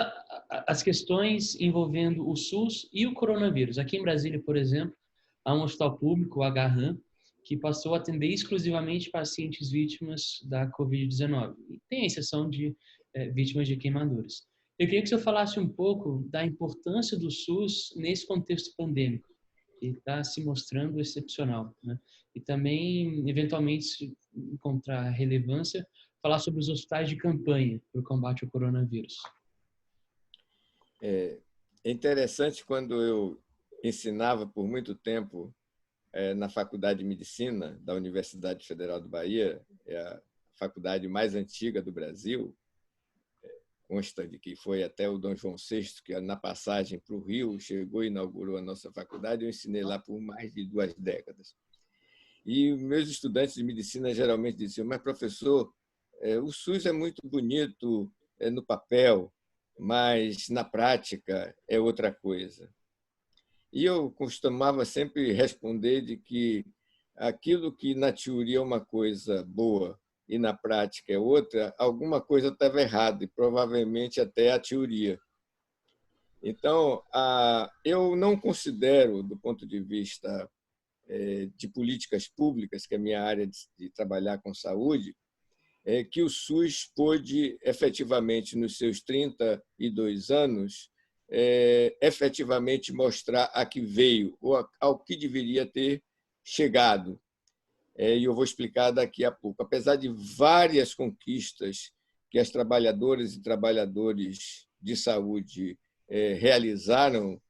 às questões envolvendo o SUS e o coronavírus, aqui em Brasília, por exemplo, há um hospital público, o Agarram, que passou a atender exclusivamente pacientes vítimas da Covid-19. E tem a exceção de vítimas de queimaduras. Eu queria que o senhor falasse um pouco da importância do SUS nesse contexto pandêmico, que está se mostrando excepcional, né? E também, eventualmente, se encontrar relevância, falar sobre os hospitais de campanha para o combate ao coronavírus. É interessante, quando eu ensinava por muito tempo na Faculdade de Medicina da Universidade Federal do Bahia, é a faculdade mais antiga do Brasil, consta de que foi até o Dom João VI, que na passagem para o Rio chegou e inaugurou a nossa faculdade. Eu ensinei lá por mais de 2 décadas. E meus estudantes de medicina geralmente diziam: mas, professor, o SUS é muito bonito no papel, mas na prática é outra coisa. E eu costumava sempre responder de que aquilo que na teoria é uma coisa boa e na prática é outra, alguma coisa estava errada, e provavelmente até a teoria. Então, eu não considero, do ponto de vista de políticas públicas, que é a minha área de trabalhar com saúde, que o SUS pôde, efetivamente, nos seus 32 anos, efetivamente mostrar a que veio, ou ao que deveria ter chegado. E eu vou explicar daqui a pouco. Apesar de várias conquistas que as trabalhadoras e trabalhadores de saúde realizaram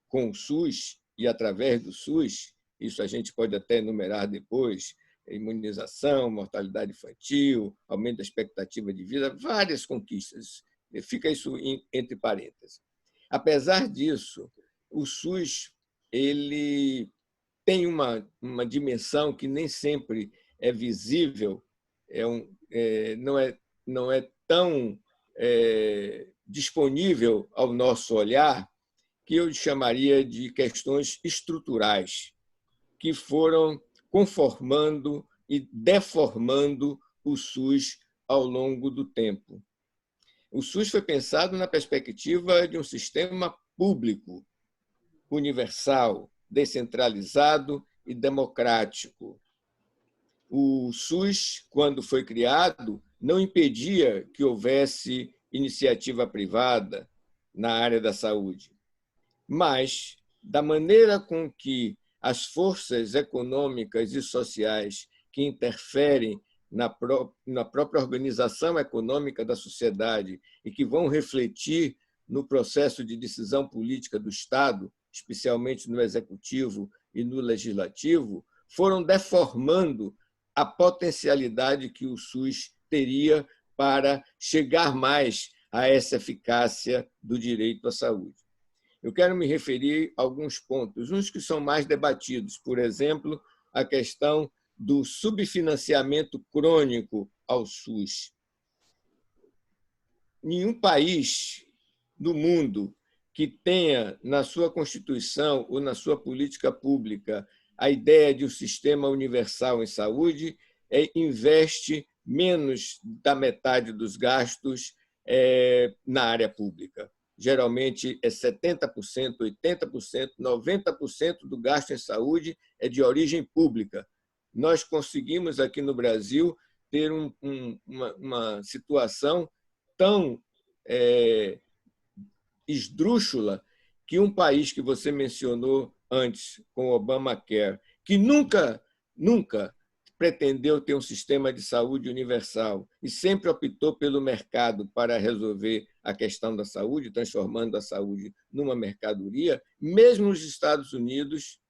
com o SUS e através do SUS, isso a gente pode até enumerar depois: imunização, mortalidade infantil, aumento da expectativa de vida, várias conquistas. Fica isso entre parênteses. Apesar disso, o SUS ele tem uma dimensão que nem sempre é visível, não é tão disponível ao nosso olhar, que eu chamaria de questões estruturais, que foram conformando e deformando o SUS ao longo do tempo. O SUS foi pensado na perspectiva de um sistema público, universal, descentralizado e democrático. O SUS, quando foi criado, não impedia que houvesse iniciativa privada na área da saúde, mas, da maneira com que as forças econômicas e sociais que interferem na própria organização econômica da sociedade e que vão refletir no processo de decisão política do Estado especialmente no executivo e no legislativo, foram deformando a potencialidade que o SUS teria para chegar mais a essa eficácia do direito à saúde. Eu quero me referir a alguns pontos, uns que são mais debatidos, por exemplo, a questão do subfinanciamento crônico ao SUS. Nenhum país do mundo que tenha na sua Constituição ou na sua política pública a ideia de um sistema universal em saúde investe menos da metade dos gastos na área pública. Geralmente é 70%, 80%, 90% do gasto em saúde é de origem pública. Nós conseguimos aqui no Brasil ter uma situação tão esdrúxula que um país que você mencionou antes, com o Obamacare, que nunca pretendeu ter um sistema de saúde universal e sempre optou pelo mercado para resolver a questão da saúde, transformando a saúde numa mercadoria, mesmo os Estados Unidos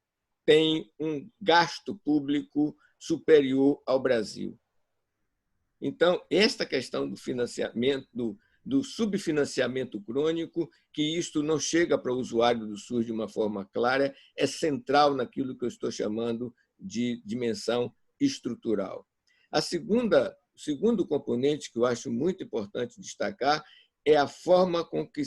têm um gasto público superior ao Brasil. Então, esta questão do financiamento, do subfinanciamento crônico, que isto não chega para o usuário do SUS de uma forma clara, é central naquilo que eu estou chamando de dimensão estrutural. O segundo componente que eu acho muito importante destacar é a forma com que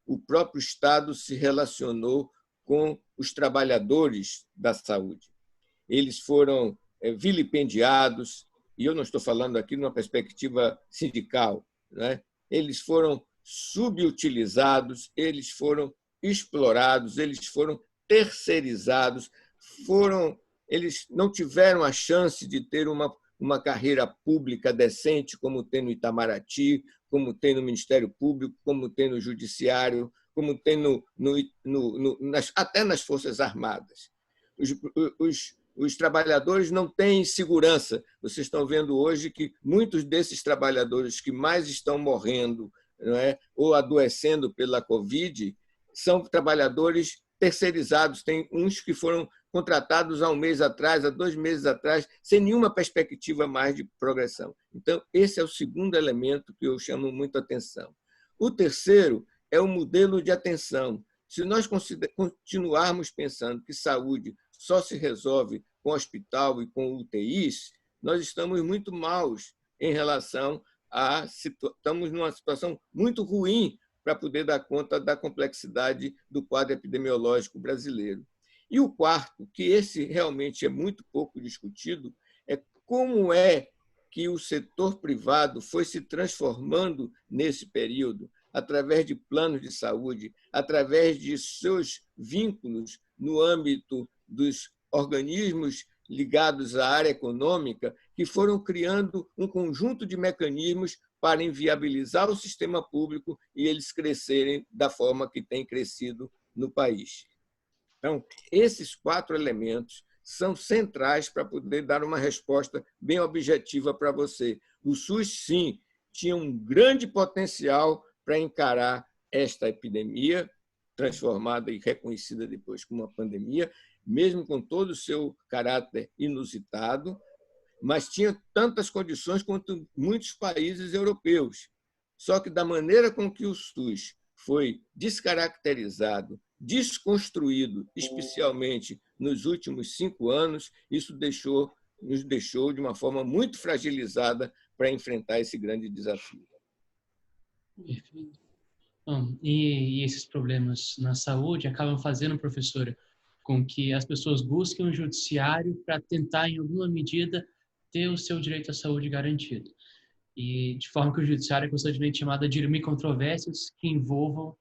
o próprio Estado se relacionou com os trabalhadores da saúde. Eles foram vilipendiados, e eu não estou falando aqui numa perspectiva sindical, né? Eles foram subutilizados, eles foram explorados, eles foram terceirizados, eles não tiveram a chance de ter uma carreira pública decente, como tem no Itamaraty, como tem no Ministério Público, como tem no Judiciário, como tem até nas Forças Armadas. Os trabalhadores não têm segurança. Vocês estão vendo hoje que muitos desses trabalhadores que mais estão morrendo, não é, ou adoecendo pela Covid são trabalhadores terceirizados. Tem uns que foram contratados há um mês atrás, há 2 meses atrás, sem nenhuma perspectiva mais de progressão. Então, esse é o segundo elemento que eu chamo muito a atenção. O terceiro é o modelo de atenção. Se nós continuarmos pensando que saúde só se resolve com hospital e com UTIs, nós estamos muito maus em relação estamos numa situação muito ruim para poder dar conta da complexidade do quadro epidemiológico brasileiro. E o quarto, que esse realmente é muito pouco discutido, é como é que o setor privado foi se transformando nesse período, através de planos de saúde, através de seus vínculos no âmbito dos organismos ligados à área econômica, que foram criando um conjunto de mecanismos para inviabilizar o sistema público e eles crescerem da forma que têm crescido no país. Então, esses 4 elementos são centrais para poder dar uma resposta bem objetiva para você. O SUS, sim, tinha um grande potencial para encarar esta epidemia, transformada e reconhecida depois como uma pandemia, mesmo com todo o seu caráter inusitado, mas tinha tantas condições quanto muitos países europeus. Só que, da maneira com que o SUS foi descaracterizado, desconstruído, especialmente nos últimos 5 anos, isso nos deixou de uma forma muito fragilizada para enfrentar esse grande desafio. Perfeito. Bom, e esses problemas na saúde acabam fazendo, professora, com que as pessoas busquem o judiciário para tentar, em alguma medida, ter o seu direito à saúde garantido. E de forma que o judiciário é constantemente chamado a dirimir controvérsias que envolvam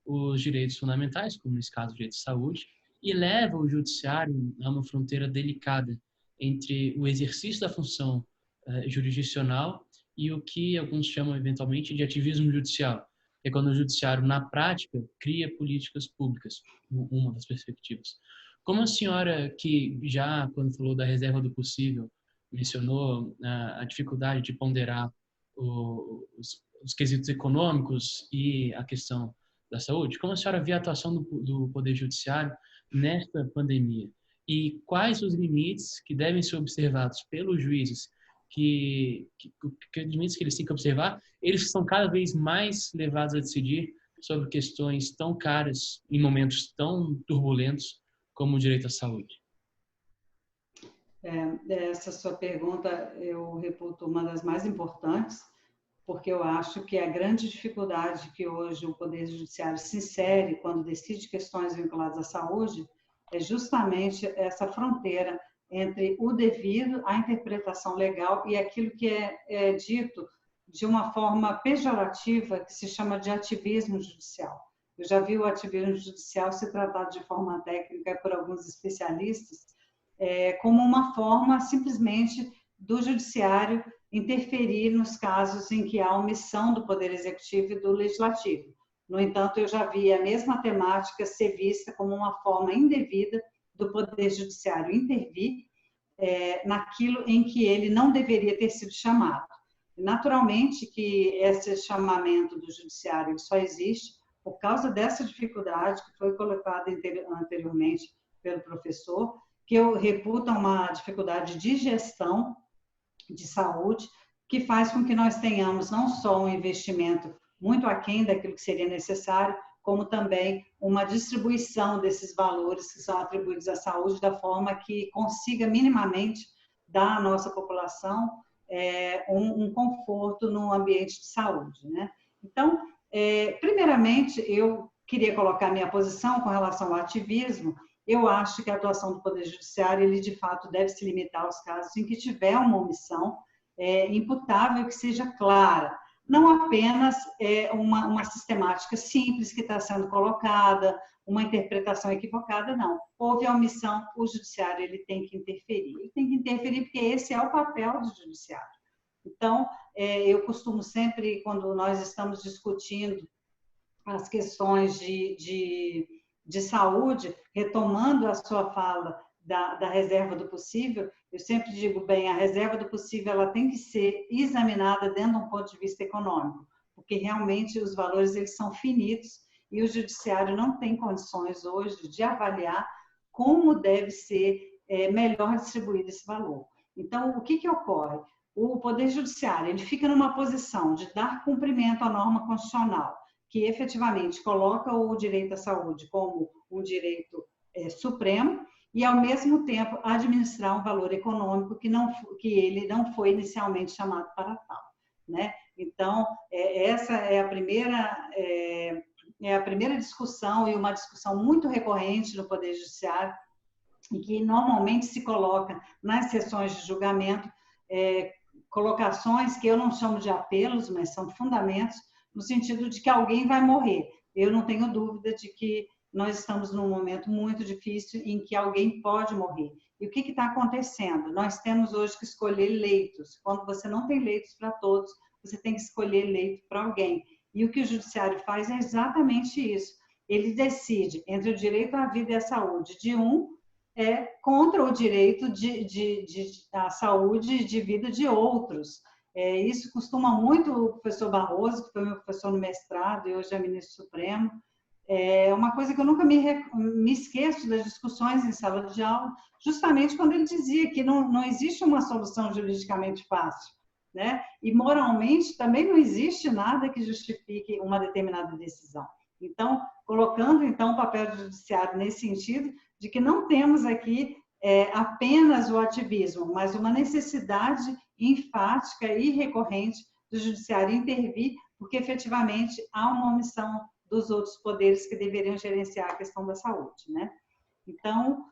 os direitos fundamentais, como nesse caso o direito à saúde, e leva o judiciário a uma fronteira delicada entre o exercício da função jurisdicional e o que alguns chamam eventualmente de ativismo judicial, que é quando o judiciário, na prática, cria políticas públicas, uma das perspectivas. Como a senhora, que já, quando falou da reserva do possível, mencionou a dificuldade de ponderar os quesitos econômicos e a questão da Saúde? Como a senhora vê a atuação do Poder Judiciário nesta pandemia? E quais os limites que devem ser observados pelos juízes, que limites que eles têm que observar, eles são cada vez mais levados a decidir sobre questões tão caras em momentos tão turbulentos como o direito à saúde? Essa sua pergunta eu reputo uma das mais importantes, porque eu acho que a grande dificuldade que hoje o Poder Judiciário se insere quando decide questões vinculadas à saúde é justamente essa fronteira entre o devido, a interpretação legal e aquilo que é dito de uma forma pejorativa, que se chama de ativismo judicial. Eu já vi o ativismo judicial ser tratado de forma técnica por alguns especialistas, como uma forma simplesmente do judiciário interferir nos casos em que há omissão do Poder Executivo e do Legislativo. No entanto, eu já vi a mesma temática ser vista como uma forma indevida do Poder Judiciário intervir naquilo em que ele não deveria ter sido chamado. Naturalmente que esse chamamento do Judiciário só existe por causa dessa dificuldade que foi colocada anteriormente pelo professor, que eu reputo uma dificuldade de gestão de saúde, que faz com que nós tenhamos não só um investimento muito aquém daquilo que seria necessário, como também uma distribuição desses valores que são atribuídos à saúde da forma que consiga minimamente dar à nossa população um conforto no ambiente de saúde, né? Então, primeiramente, eu queria colocar minha posição com relação ao ativismo. Eu acho que a atuação do Poder Judiciário, ele de fato deve se limitar aos casos em que tiver uma omissão imputável que seja clara, não apenas uma sistemática simples que está sendo colocada, uma interpretação equivocada, não. Houve a omissão, o Judiciário ele tem que interferir. Ele tem que interferir porque esse é o papel do Judiciário. Então, eu costumo sempre, quando nós estamos discutindo as questões de saúde, retomando a sua fala da reserva do possível, eu sempre digo, bem, a reserva do possível ela tem que ser examinada dentro de um ponto de vista econômico, porque realmente os valores eles são finitos e o judiciário não tem condições hoje de avaliar como deve ser melhor distribuído esse valor. Então, o que ocorre? O Poder Judiciário ele fica numa posição de dar cumprimento à norma constitucional, que efetivamente coloca o direito à saúde como um direito supremo e, ao mesmo tempo, administrar um valor econômico que ele não foi inicialmente chamado para tal, né? Então, essa é a primeira discussão e uma discussão muito recorrente no Poder Judiciário e que normalmente se coloca nas sessões de julgamento, colocações que eu não chamo de apelos, mas são fundamentos no sentido de que alguém vai morrer. Eu não tenho dúvida de que nós estamos num momento muito difícil em que alguém pode morrer. E o que está acontecendo? Nós temos hoje que escolher leitos. Quando você não tem leitos para todos, você tem que escolher leito para alguém. E o que o judiciário faz é exatamente isso. Ele decide entre o direito à vida e à saúde de um contra o direito à saúde e de vida de outros. Isso costuma muito o professor Barroso, que foi meu professor no mestrado e hoje é ministro supremo. É uma coisa que eu nunca me esqueço das discussões em sala de aula, justamente quando ele dizia que não existe uma solução juridicamente fácil, né? E moralmente também não existe nada que justifique uma determinada decisão. Então, colocando então o papel do judiciário nesse sentido de que não temos aqui apenas o ativismo, mas uma necessidade enfática e recorrente do judiciário intervir, porque efetivamente há uma omissão dos outros poderes que deveriam gerenciar a questão da saúde, né? Então,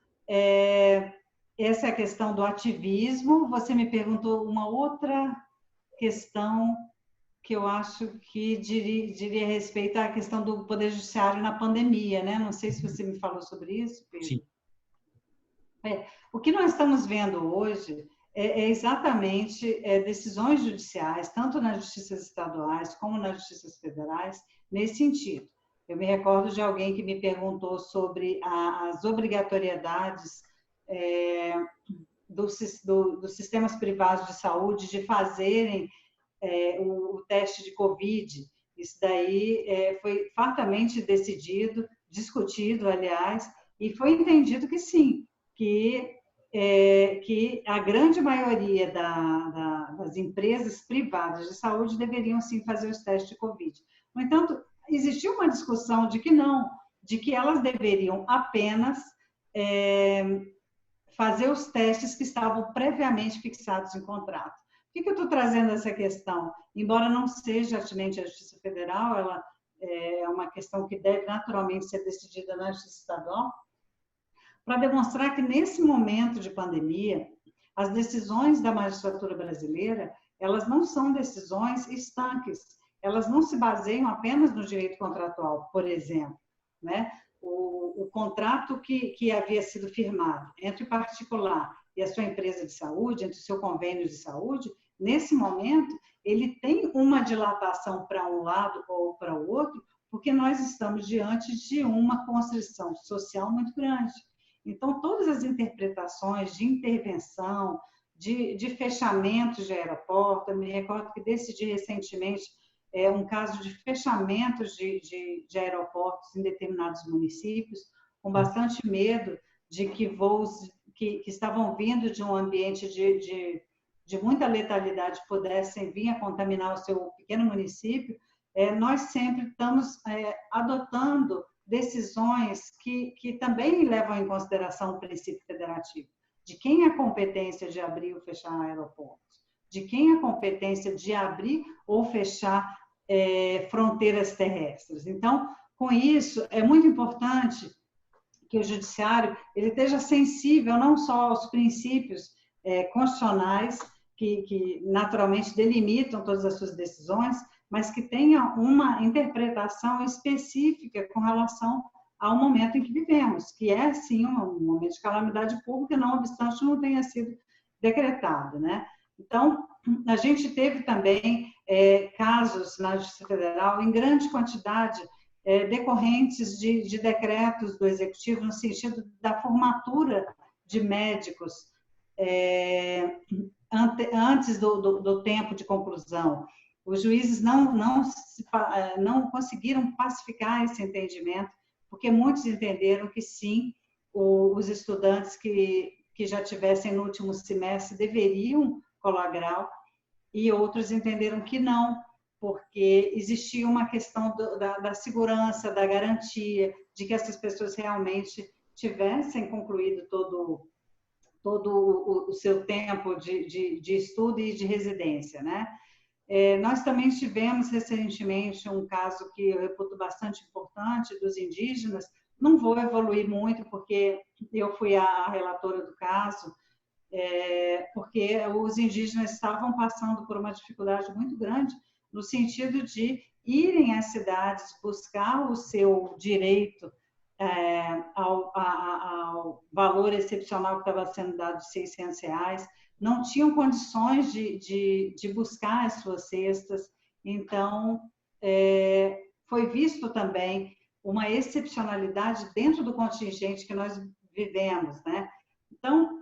essa é a questão do ativismo. Você me perguntou uma outra questão que eu acho que diria respeito à questão do Poder Judiciário na pandemia, né? Não sei se você me falou sobre isso, Pedro. Sim. O que nós estamos vendo hoje é exatamente decisões judiciais, tanto nas justiças estaduais como nas justiças federais, nesse sentido. Eu me recordo de alguém que me perguntou sobre as obrigatoriedades dos sistemas privados de saúde de fazerem o teste de Covid Isso daí foi fartamente decidido, discutido, aliás, e foi entendido que sim, que a grande maioria das empresas privadas de saúde deveriam sim fazer os testes de Covid. No entanto, existiu uma discussão de que não, de que elas deveriam apenas fazer os testes que estavam previamente fixados em contrato. Por que eu estou trazendo essa questão? Embora não seja atinente à Justiça Federal, ela é uma questão que deve naturalmente ser decidida na Justiça Estadual, para demonstrar que nesse momento de pandemia, as decisões da magistratura brasileira, elas não são decisões estanques, elas não se baseiam apenas no direito contratual, por exemplo, né? O contrato que havia sido firmado entre o particular e a sua empresa de saúde, entre o seu convênio de saúde, nesse momento, ele tem uma dilatação para um lado ou para o outro, porque nós estamos diante de uma constrição social muito grande. Então, todas as interpretações de intervenção, de fechamentos de aeroporto, eu me recordo que decidi recentemente um caso de fechamentos de aeroportos em determinados municípios, com bastante medo de que voos que estavam vindo de um ambiente de muita letalidade pudessem vir a contaminar o seu pequeno município. Nós sempre estamos adotando decisões que também levam em consideração o princípio federativo, de quem é a competência de abrir ou fechar aeroportos, de quem é a competência de abrir ou fechar fronteiras terrestres. Então, com isso, é muito importante que o judiciário ele esteja sensível não só aos princípios constitucionais que naturalmente delimitam todas as suas decisões, mas que tenha uma interpretação específica com relação ao momento em que vivemos, que é, sim, um momento de calamidade pública, não obstante não tenha sido decretado, né? Então, a gente teve também casos na Justiça Federal, em grande quantidade, decorrentes de decretos do Executivo, no sentido da formatura de médicos antes do tempo de conclusão. Os juízes não conseguiram pacificar esse entendimento, porque muitos entenderam que sim, os estudantes que já tivessem no último semestre deveriam colar grau, e outros entenderam que não, porque existia uma questão da segurança, da garantia, de que essas pessoas realmente tivessem concluído todo o seu tempo de estudo e de residência, né? Nós também tivemos recentemente um caso que eu reputo bastante importante dos indígenas. Não vou evoluir muito, porque eu fui a relatora do caso, porque os indígenas estavam passando por uma dificuldade muito grande no sentido de irem às cidades buscar o seu direito ao valor excepcional que estava sendo dado de R$600, não tinham condições de buscar as suas cestas. Então, foi visto também uma excepcionalidade dentro do contingente que nós vivemos, né? Então,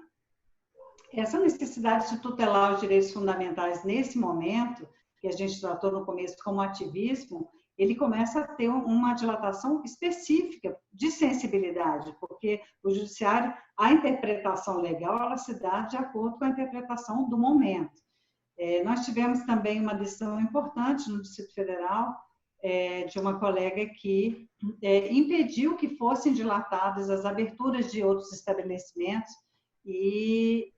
essa necessidade de tutelar os direitos fundamentais nesse momento, que a gente tratou no começo como ativismo, ele começa a ter uma dilatação específica de sensibilidade, porque o judiciário, a interpretação legal, ela se dá de acordo com a interpretação do momento. Nós tivemos também uma decisão importante no Distrito Federal, de uma colega que impediu que fossem dilatadas as aberturas de outros estabelecimentos, e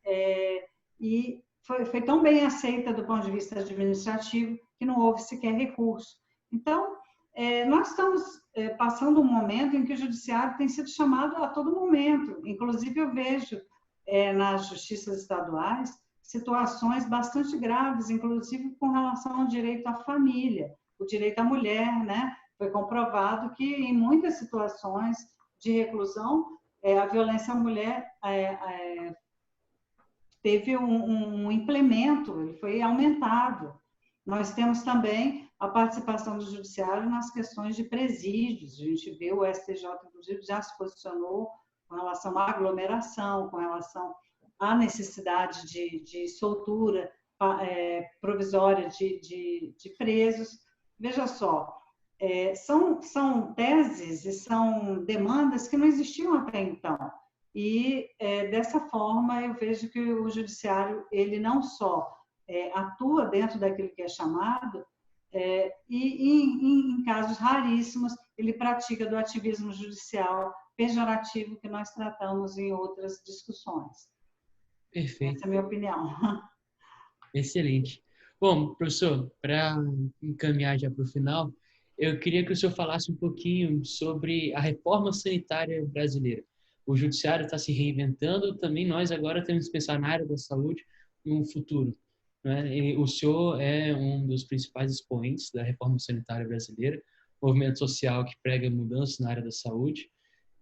foi tão bem aceita do ponto de vista administrativo que não houve sequer recurso. Então, nós estamos passando um momento em que o judiciário tem sido chamado a todo momento. Inclusive, eu vejo nas justiças estaduais situações bastante graves, inclusive com relação ao direito à família, o direito à mulher, né? Foi comprovado que em muitas situações de reclusão, a violência à mulher teve um implemento, ele foi aumentado. Nós temos também a participação do judiciário nas questões de presídios. A gente vê o STJ, inclusive, já se posicionou com relação à aglomeração, com relação à necessidade de soltura provisória de presos. veja só, são teses e são demandas que não existiam até então. E, dessa forma, eu vejo que o judiciário, ele não só atua dentro daquilo que é chamado, em casos raríssimos, ele pratica do ativismo judicial pejorativo que nós tratamos em outras discussões. Perfeito. Essa é a minha opinião. Excelente. Bom, professor, para encaminhar já para o final, eu queria que o senhor falasse um pouquinho sobre a reforma sanitária brasileira. O judiciário está se reinventando, também nós agora temos que pensar na área da saúde no futuro, né? E o senhor é um dos principais expoentes da reforma sanitária brasileira, movimento social que prega mudanças na área da saúde.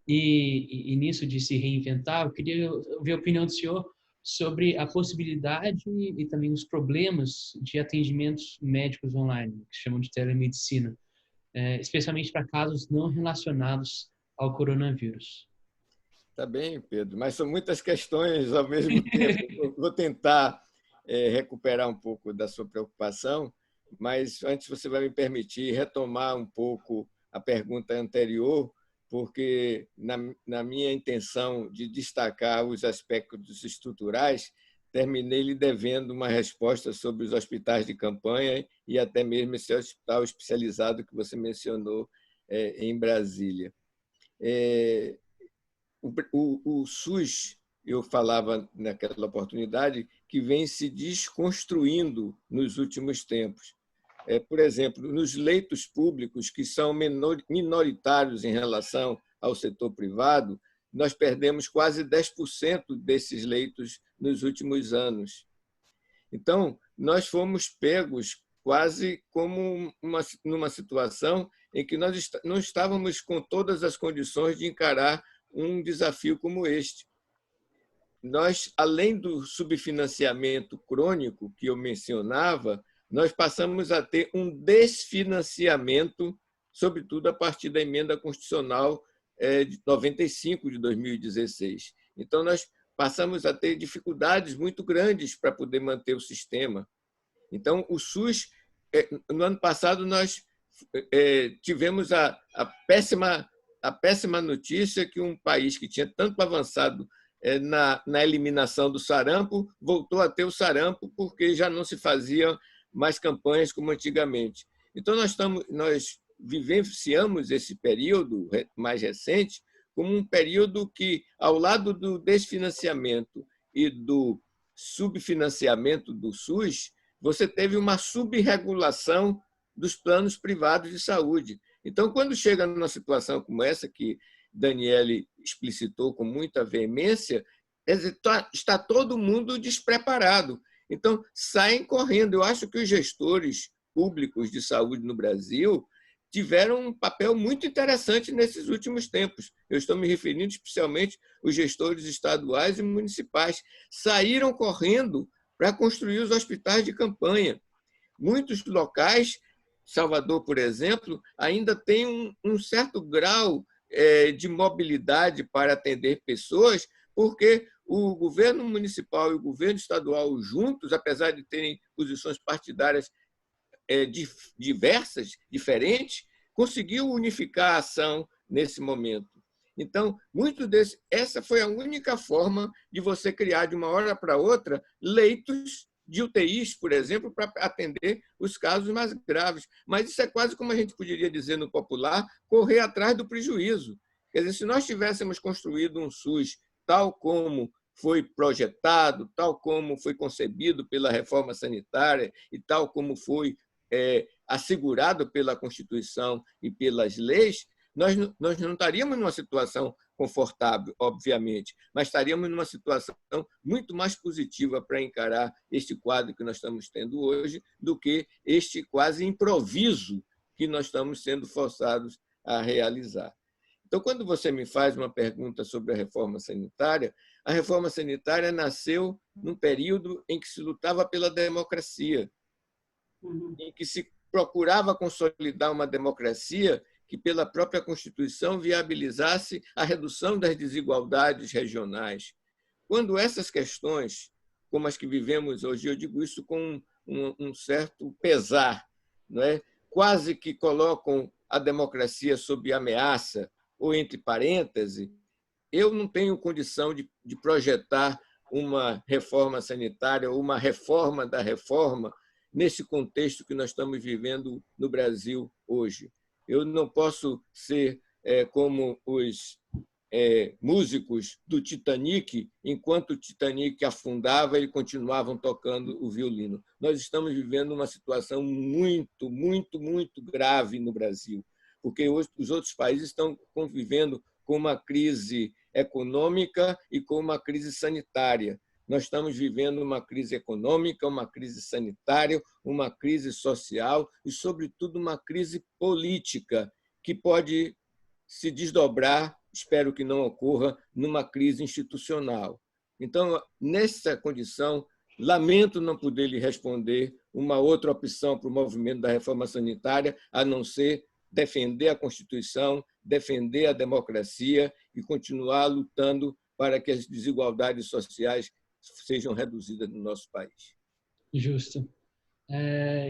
E nisso de se reinventar, eu queria ouvir a opinião do senhor sobre a possibilidade e também os problemas de atendimentos médicos online, que chamam de telemedicina, especialmente para casos não relacionados ao coronavírus. Tá bem, Pedro, mas são muitas questões ao mesmo tempo. Vou tentar recuperar um pouco da sua preocupação, mas antes você vai me permitir retomar um pouco a pergunta anterior, porque na minha intenção de destacar os aspectos estruturais, terminei lhe devendo uma resposta sobre os hospitais de campanha e até mesmo esse hospital especializado que você mencionou em Brasília. O SUS, eu falava naquela oportunidade, que vem se desconstruindo nos últimos tempos. Por exemplo, nos leitos públicos, que são minoritários em relação ao setor privado, nós perdemos quase 10% desses leitos nos últimos anos. Então, nós fomos pegos quase como numa situação em que nós não estávamos com todas as condições de encarar um desafio como este. Nós, além do subfinanciamento crônico que eu mencionava, nós passamos a ter um desfinanciamento, sobretudo a partir da emenda constitucional de 95 de 2016. Então, nós passamos a ter dificuldades muito grandes para poder manter o sistema. Então, o SUS, no ano passado, nós tivemos a péssima notícia que um país que tinha tanto avançado na eliminação do sarampo voltou a ter o sarampo porque já não se faziam mais campanhas como antigamente. Então, nós vivenciamos esse período mais recente como um período que, ao lado do desfinanciamento e do subfinanciamento do SUS, você teve uma subregulação dos planos privados de saúde. Então, quando chega numa situação como essa, que Daniele explicitou com muita veemência, está todo mundo despreparado. Então, saem correndo. Eu acho que os gestores públicos de saúde no Brasil tiveram um papel muito interessante nesses últimos tempos. Eu estou me referindo especialmente aos gestores estaduais e municipais. Saíram correndo para construir os hospitais de campanha. Muitos locais, Salvador, por exemplo, ainda tem um certo grau de mobilidade para atender pessoas, porque o governo municipal e o governo estadual juntos, apesar de terem posições partidárias diversas, diferentes, conseguiu unificar a ação nesse momento. Então, essa foi a única forma de você criar, de uma hora para outra, leitos de UTIs, por exemplo, para atender os casos mais graves. Mas isso é quase como a gente poderia dizer no popular, correr atrás do prejuízo. Quer dizer, se nós tivéssemos construído um SUS tal como foi projetado, tal como foi concebido pela reforma sanitária e tal como foi assegurado pela Constituição e pelas leis, nós não estaríamos numa situação confortável, obviamente, mas estaríamos numa situação muito mais positiva para encarar este quadro que nós estamos tendo hoje do que este quase improviso que nós estamos sendo forçados a realizar. Então, quando você me faz uma pergunta sobre a reforma sanitária nasceu num período em que se lutava pela democracia, em que se procurava consolidar uma democracia que, pela própria Constituição, viabilizasse a redução das desigualdades regionais. Quando essas questões, como as que vivemos hoje, eu digo isso com um certo pesar, não é? quase que colocam a democracia sob ameaça ou entre parênteses, eu não tenho condição de projetar uma reforma sanitária ou uma reforma da reforma nesse contexto que nós estamos vivendo no Brasil hoje. Eu não posso ser como os músicos do Titanic, enquanto o Titanic afundava, eles continuavam tocando o violino. Nós estamos vivendo uma situação muito, muito, muito grave no Brasil, porque hoje os outros países estão convivendo com uma crise econômica e com uma crise sanitária. Nós estamos vivendo uma crise econômica, uma crise sanitária, uma crise social e, sobretudo, uma crise política que pode se desdobrar, espero que não ocorra, numa crise institucional. Então, nessa condição, lamento não poder lhe responder uma outra opção para o movimento da reforma sanitária, a não ser defender a Constituição, defender a democracia e continuar lutando para que as desigualdades sociais sejam reduzidas no nosso país. Justo.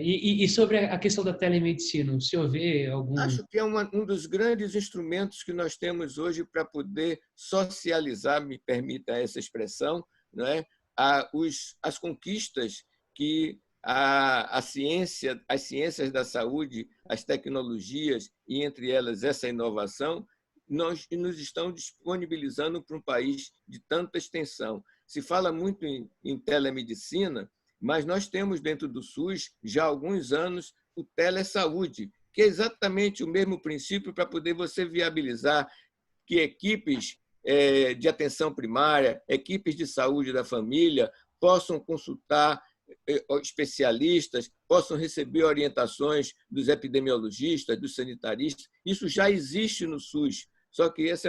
E sobre a questão da telemedicina, o senhor vê algum... Acho que é um dos grandes instrumentos que nós temos hoje para poder socializar, me permita essa expressão, não é? As conquistas que a ciência, as ciências da saúde, as tecnologias, e entre elas essa inovação, nos estão disponibilizando para um país de tanta extensão. Se fala muito em telemedicina, mas nós temos dentro do SUS, já há alguns anos, o telesaúde, que é exatamente o mesmo princípio para poder você viabilizar que equipes de atenção primária, equipes de saúde da família, possam consultar especialistas, possam receber orientações dos epidemiologistas, dos sanitaristas. Isso já existe no SUS, só que essa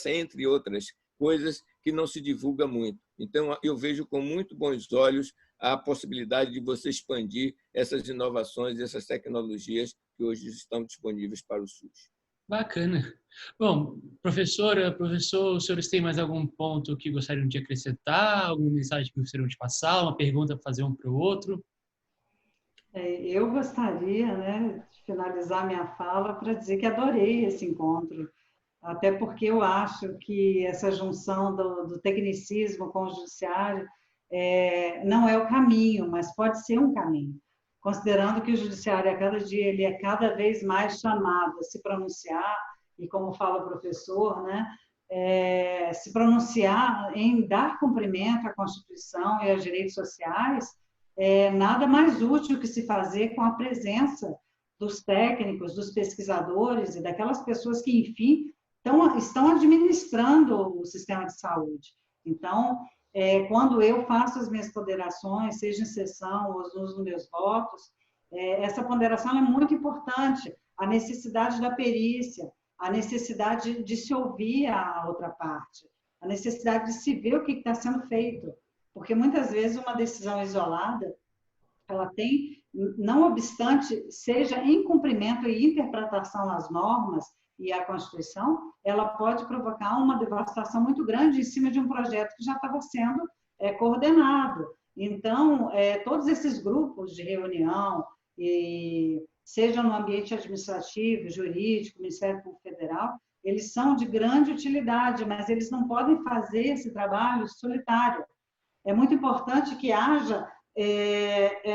é entre outras coisas que não se divulga muito. Então, eu vejo com muito bons olhos a possibilidade de você expandir essas inovações, essas tecnologias que hoje estão disponíveis para o SUS. Bacana. Bom, professora, professor, os senhores têm mais algum ponto que gostariam de acrescentar? Alguma mensagem que gostariam de passar? Uma pergunta para fazer um para o outro? Eu gostaria, né, de finalizar minha fala para dizer que adorei esse encontro, até porque eu acho que essa junção do tecnicismo com o judiciário não é o caminho, mas pode ser um caminho, considerando que o judiciário, a cada dia, ele é cada vez mais chamado a se pronunciar, e como fala o professor, né, se pronunciar em dar cumprimento à Constituição e aos direitos sociais, nada mais útil que se fazer com a presença dos técnicos, dos pesquisadores e daquelas pessoas que, enfim, estão administrando o sistema de saúde. Então, quando eu faço as minhas ponderações, seja em sessão ou nos meus votos, essa ponderação é muito importante, a necessidade da perícia, a necessidade de se ouvir a outra parte, a necessidade de se ver o que está sendo feito, porque muitas vezes uma decisão isolada, ela tem, não obstante seja em cumprimento e interpretação às normas e à Constituição, ela pode provocar uma devastação muito grande em cima de um projeto que já estava sendo coordenado. Então, todos esses grupos de reunião, seja no ambiente administrativo, jurídico, Ministério Público Federal, eles são de grande utilidade, mas eles não podem fazer esse trabalho solitário. É muito importante que haja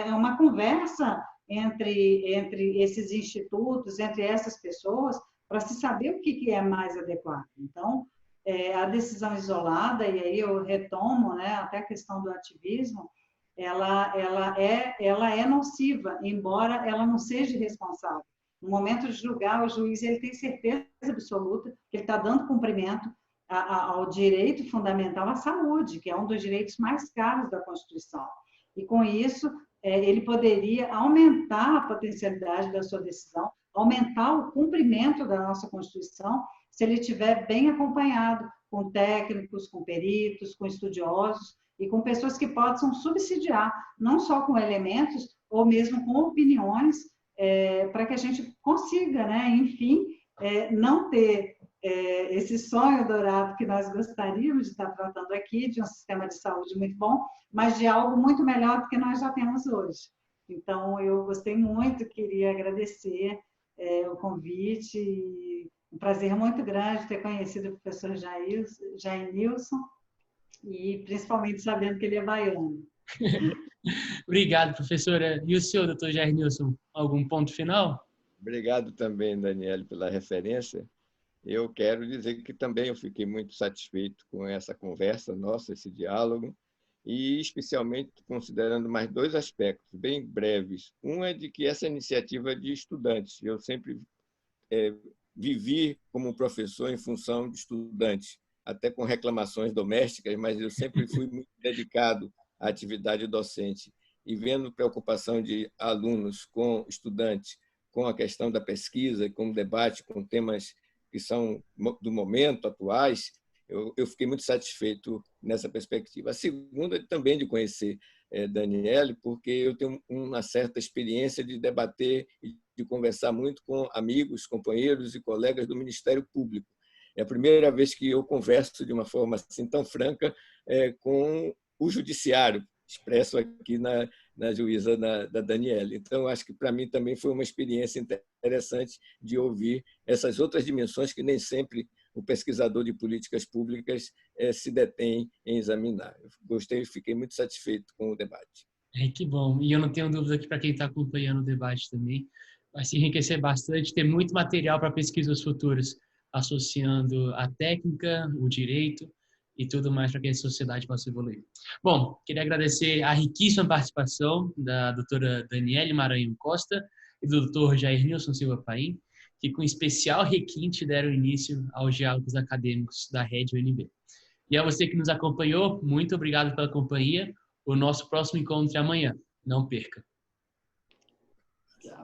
uma conversa entre esses institutos, entre essas pessoas, para se saber o que é mais adequado. Então, a decisão isolada, e aí eu retomo, né, até a questão do ativismo, ela é nociva, embora ela não seja responsável. No momento de julgar, o juiz ele tem certeza absoluta que ele está dando cumprimento ao direito fundamental à saúde, que é um dos direitos mais caros da Constituição. E, com isso, ele poderia aumentar a potencialidade da sua decisão, aumentar o cumprimento da nossa Constituição, se ele estiver bem acompanhado, com técnicos, com peritos, com estudiosos e com pessoas que possam subsidiar, não só com elementos, ou mesmo com opiniões, para que a gente consiga, né, enfim, não ter esse sonho dourado que nós gostaríamos de estar tratando aqui, de um sistema de saúde muito bom, mas de algo muito melhor do que nós já temos hoje. Então, eu gostei muito, queria agradecer o convite, e um prazer muito grande ter conhecido o professor Jair Nilson, e principalmente sabendo que ele é baiano. Obrigado, professora. E o senhor, doutor Jair Nilson, algum ponto final? Obrigado também, Daniele, pela referência. Eu quero dizer que também eu fiquei muito satisfeito com essa conversa nossa, esse diálogo, e especialmente considerando mais dois aspectos bem breves. Um é de que essa iniciativa de estudantes, eu sempre vivi como professor em função de estudantes, até com reclamações domésticas, mas eu sempre fui muito dedicado à atividade docente. E vendo preocupação de alunos com estudantes, com a questão da pesquisa, com o debate, com temas que são do momento, atuais, eu fiquei muito satisfeito nessa perspectiva. A segunda também de conhecer Daniele, porque eu tenho uma certa experiência de debater e de conversar muito com amigos, companheiros e colegas do Ministério Público. É a primeira vez que eu converso de uma forma assim tão franca com o judiciário, expresso aqui na juíza da Daniele. Então, acho que para mim também foi uma experiência interessante de ouvir essas outras dimensões que nem sempre o pesquisador de políticas públicas se detém em examinar. Eu gostei e fiquei muito satisfeito com o debate. Que bom. E eu não tenho dúvida que para quem está acompanhando o debate também, vai se enriquecer bastante, ter muito material para pesquisas futuras, associando a técnica, o direito e tudo mais para que a sociedade possa evoluir. Bom, queria agradecer a riquíssima participação da doutora Daniele Maranhão Costa e do doutor Jair Nilson Silva Paim, que com especial requinte deram início aos diálogos acadêmicos da Rede UNB. E a você que nos acompanhou, muito obrigado pela companhia. O nosso próximo encontro é amanhã. Não perca!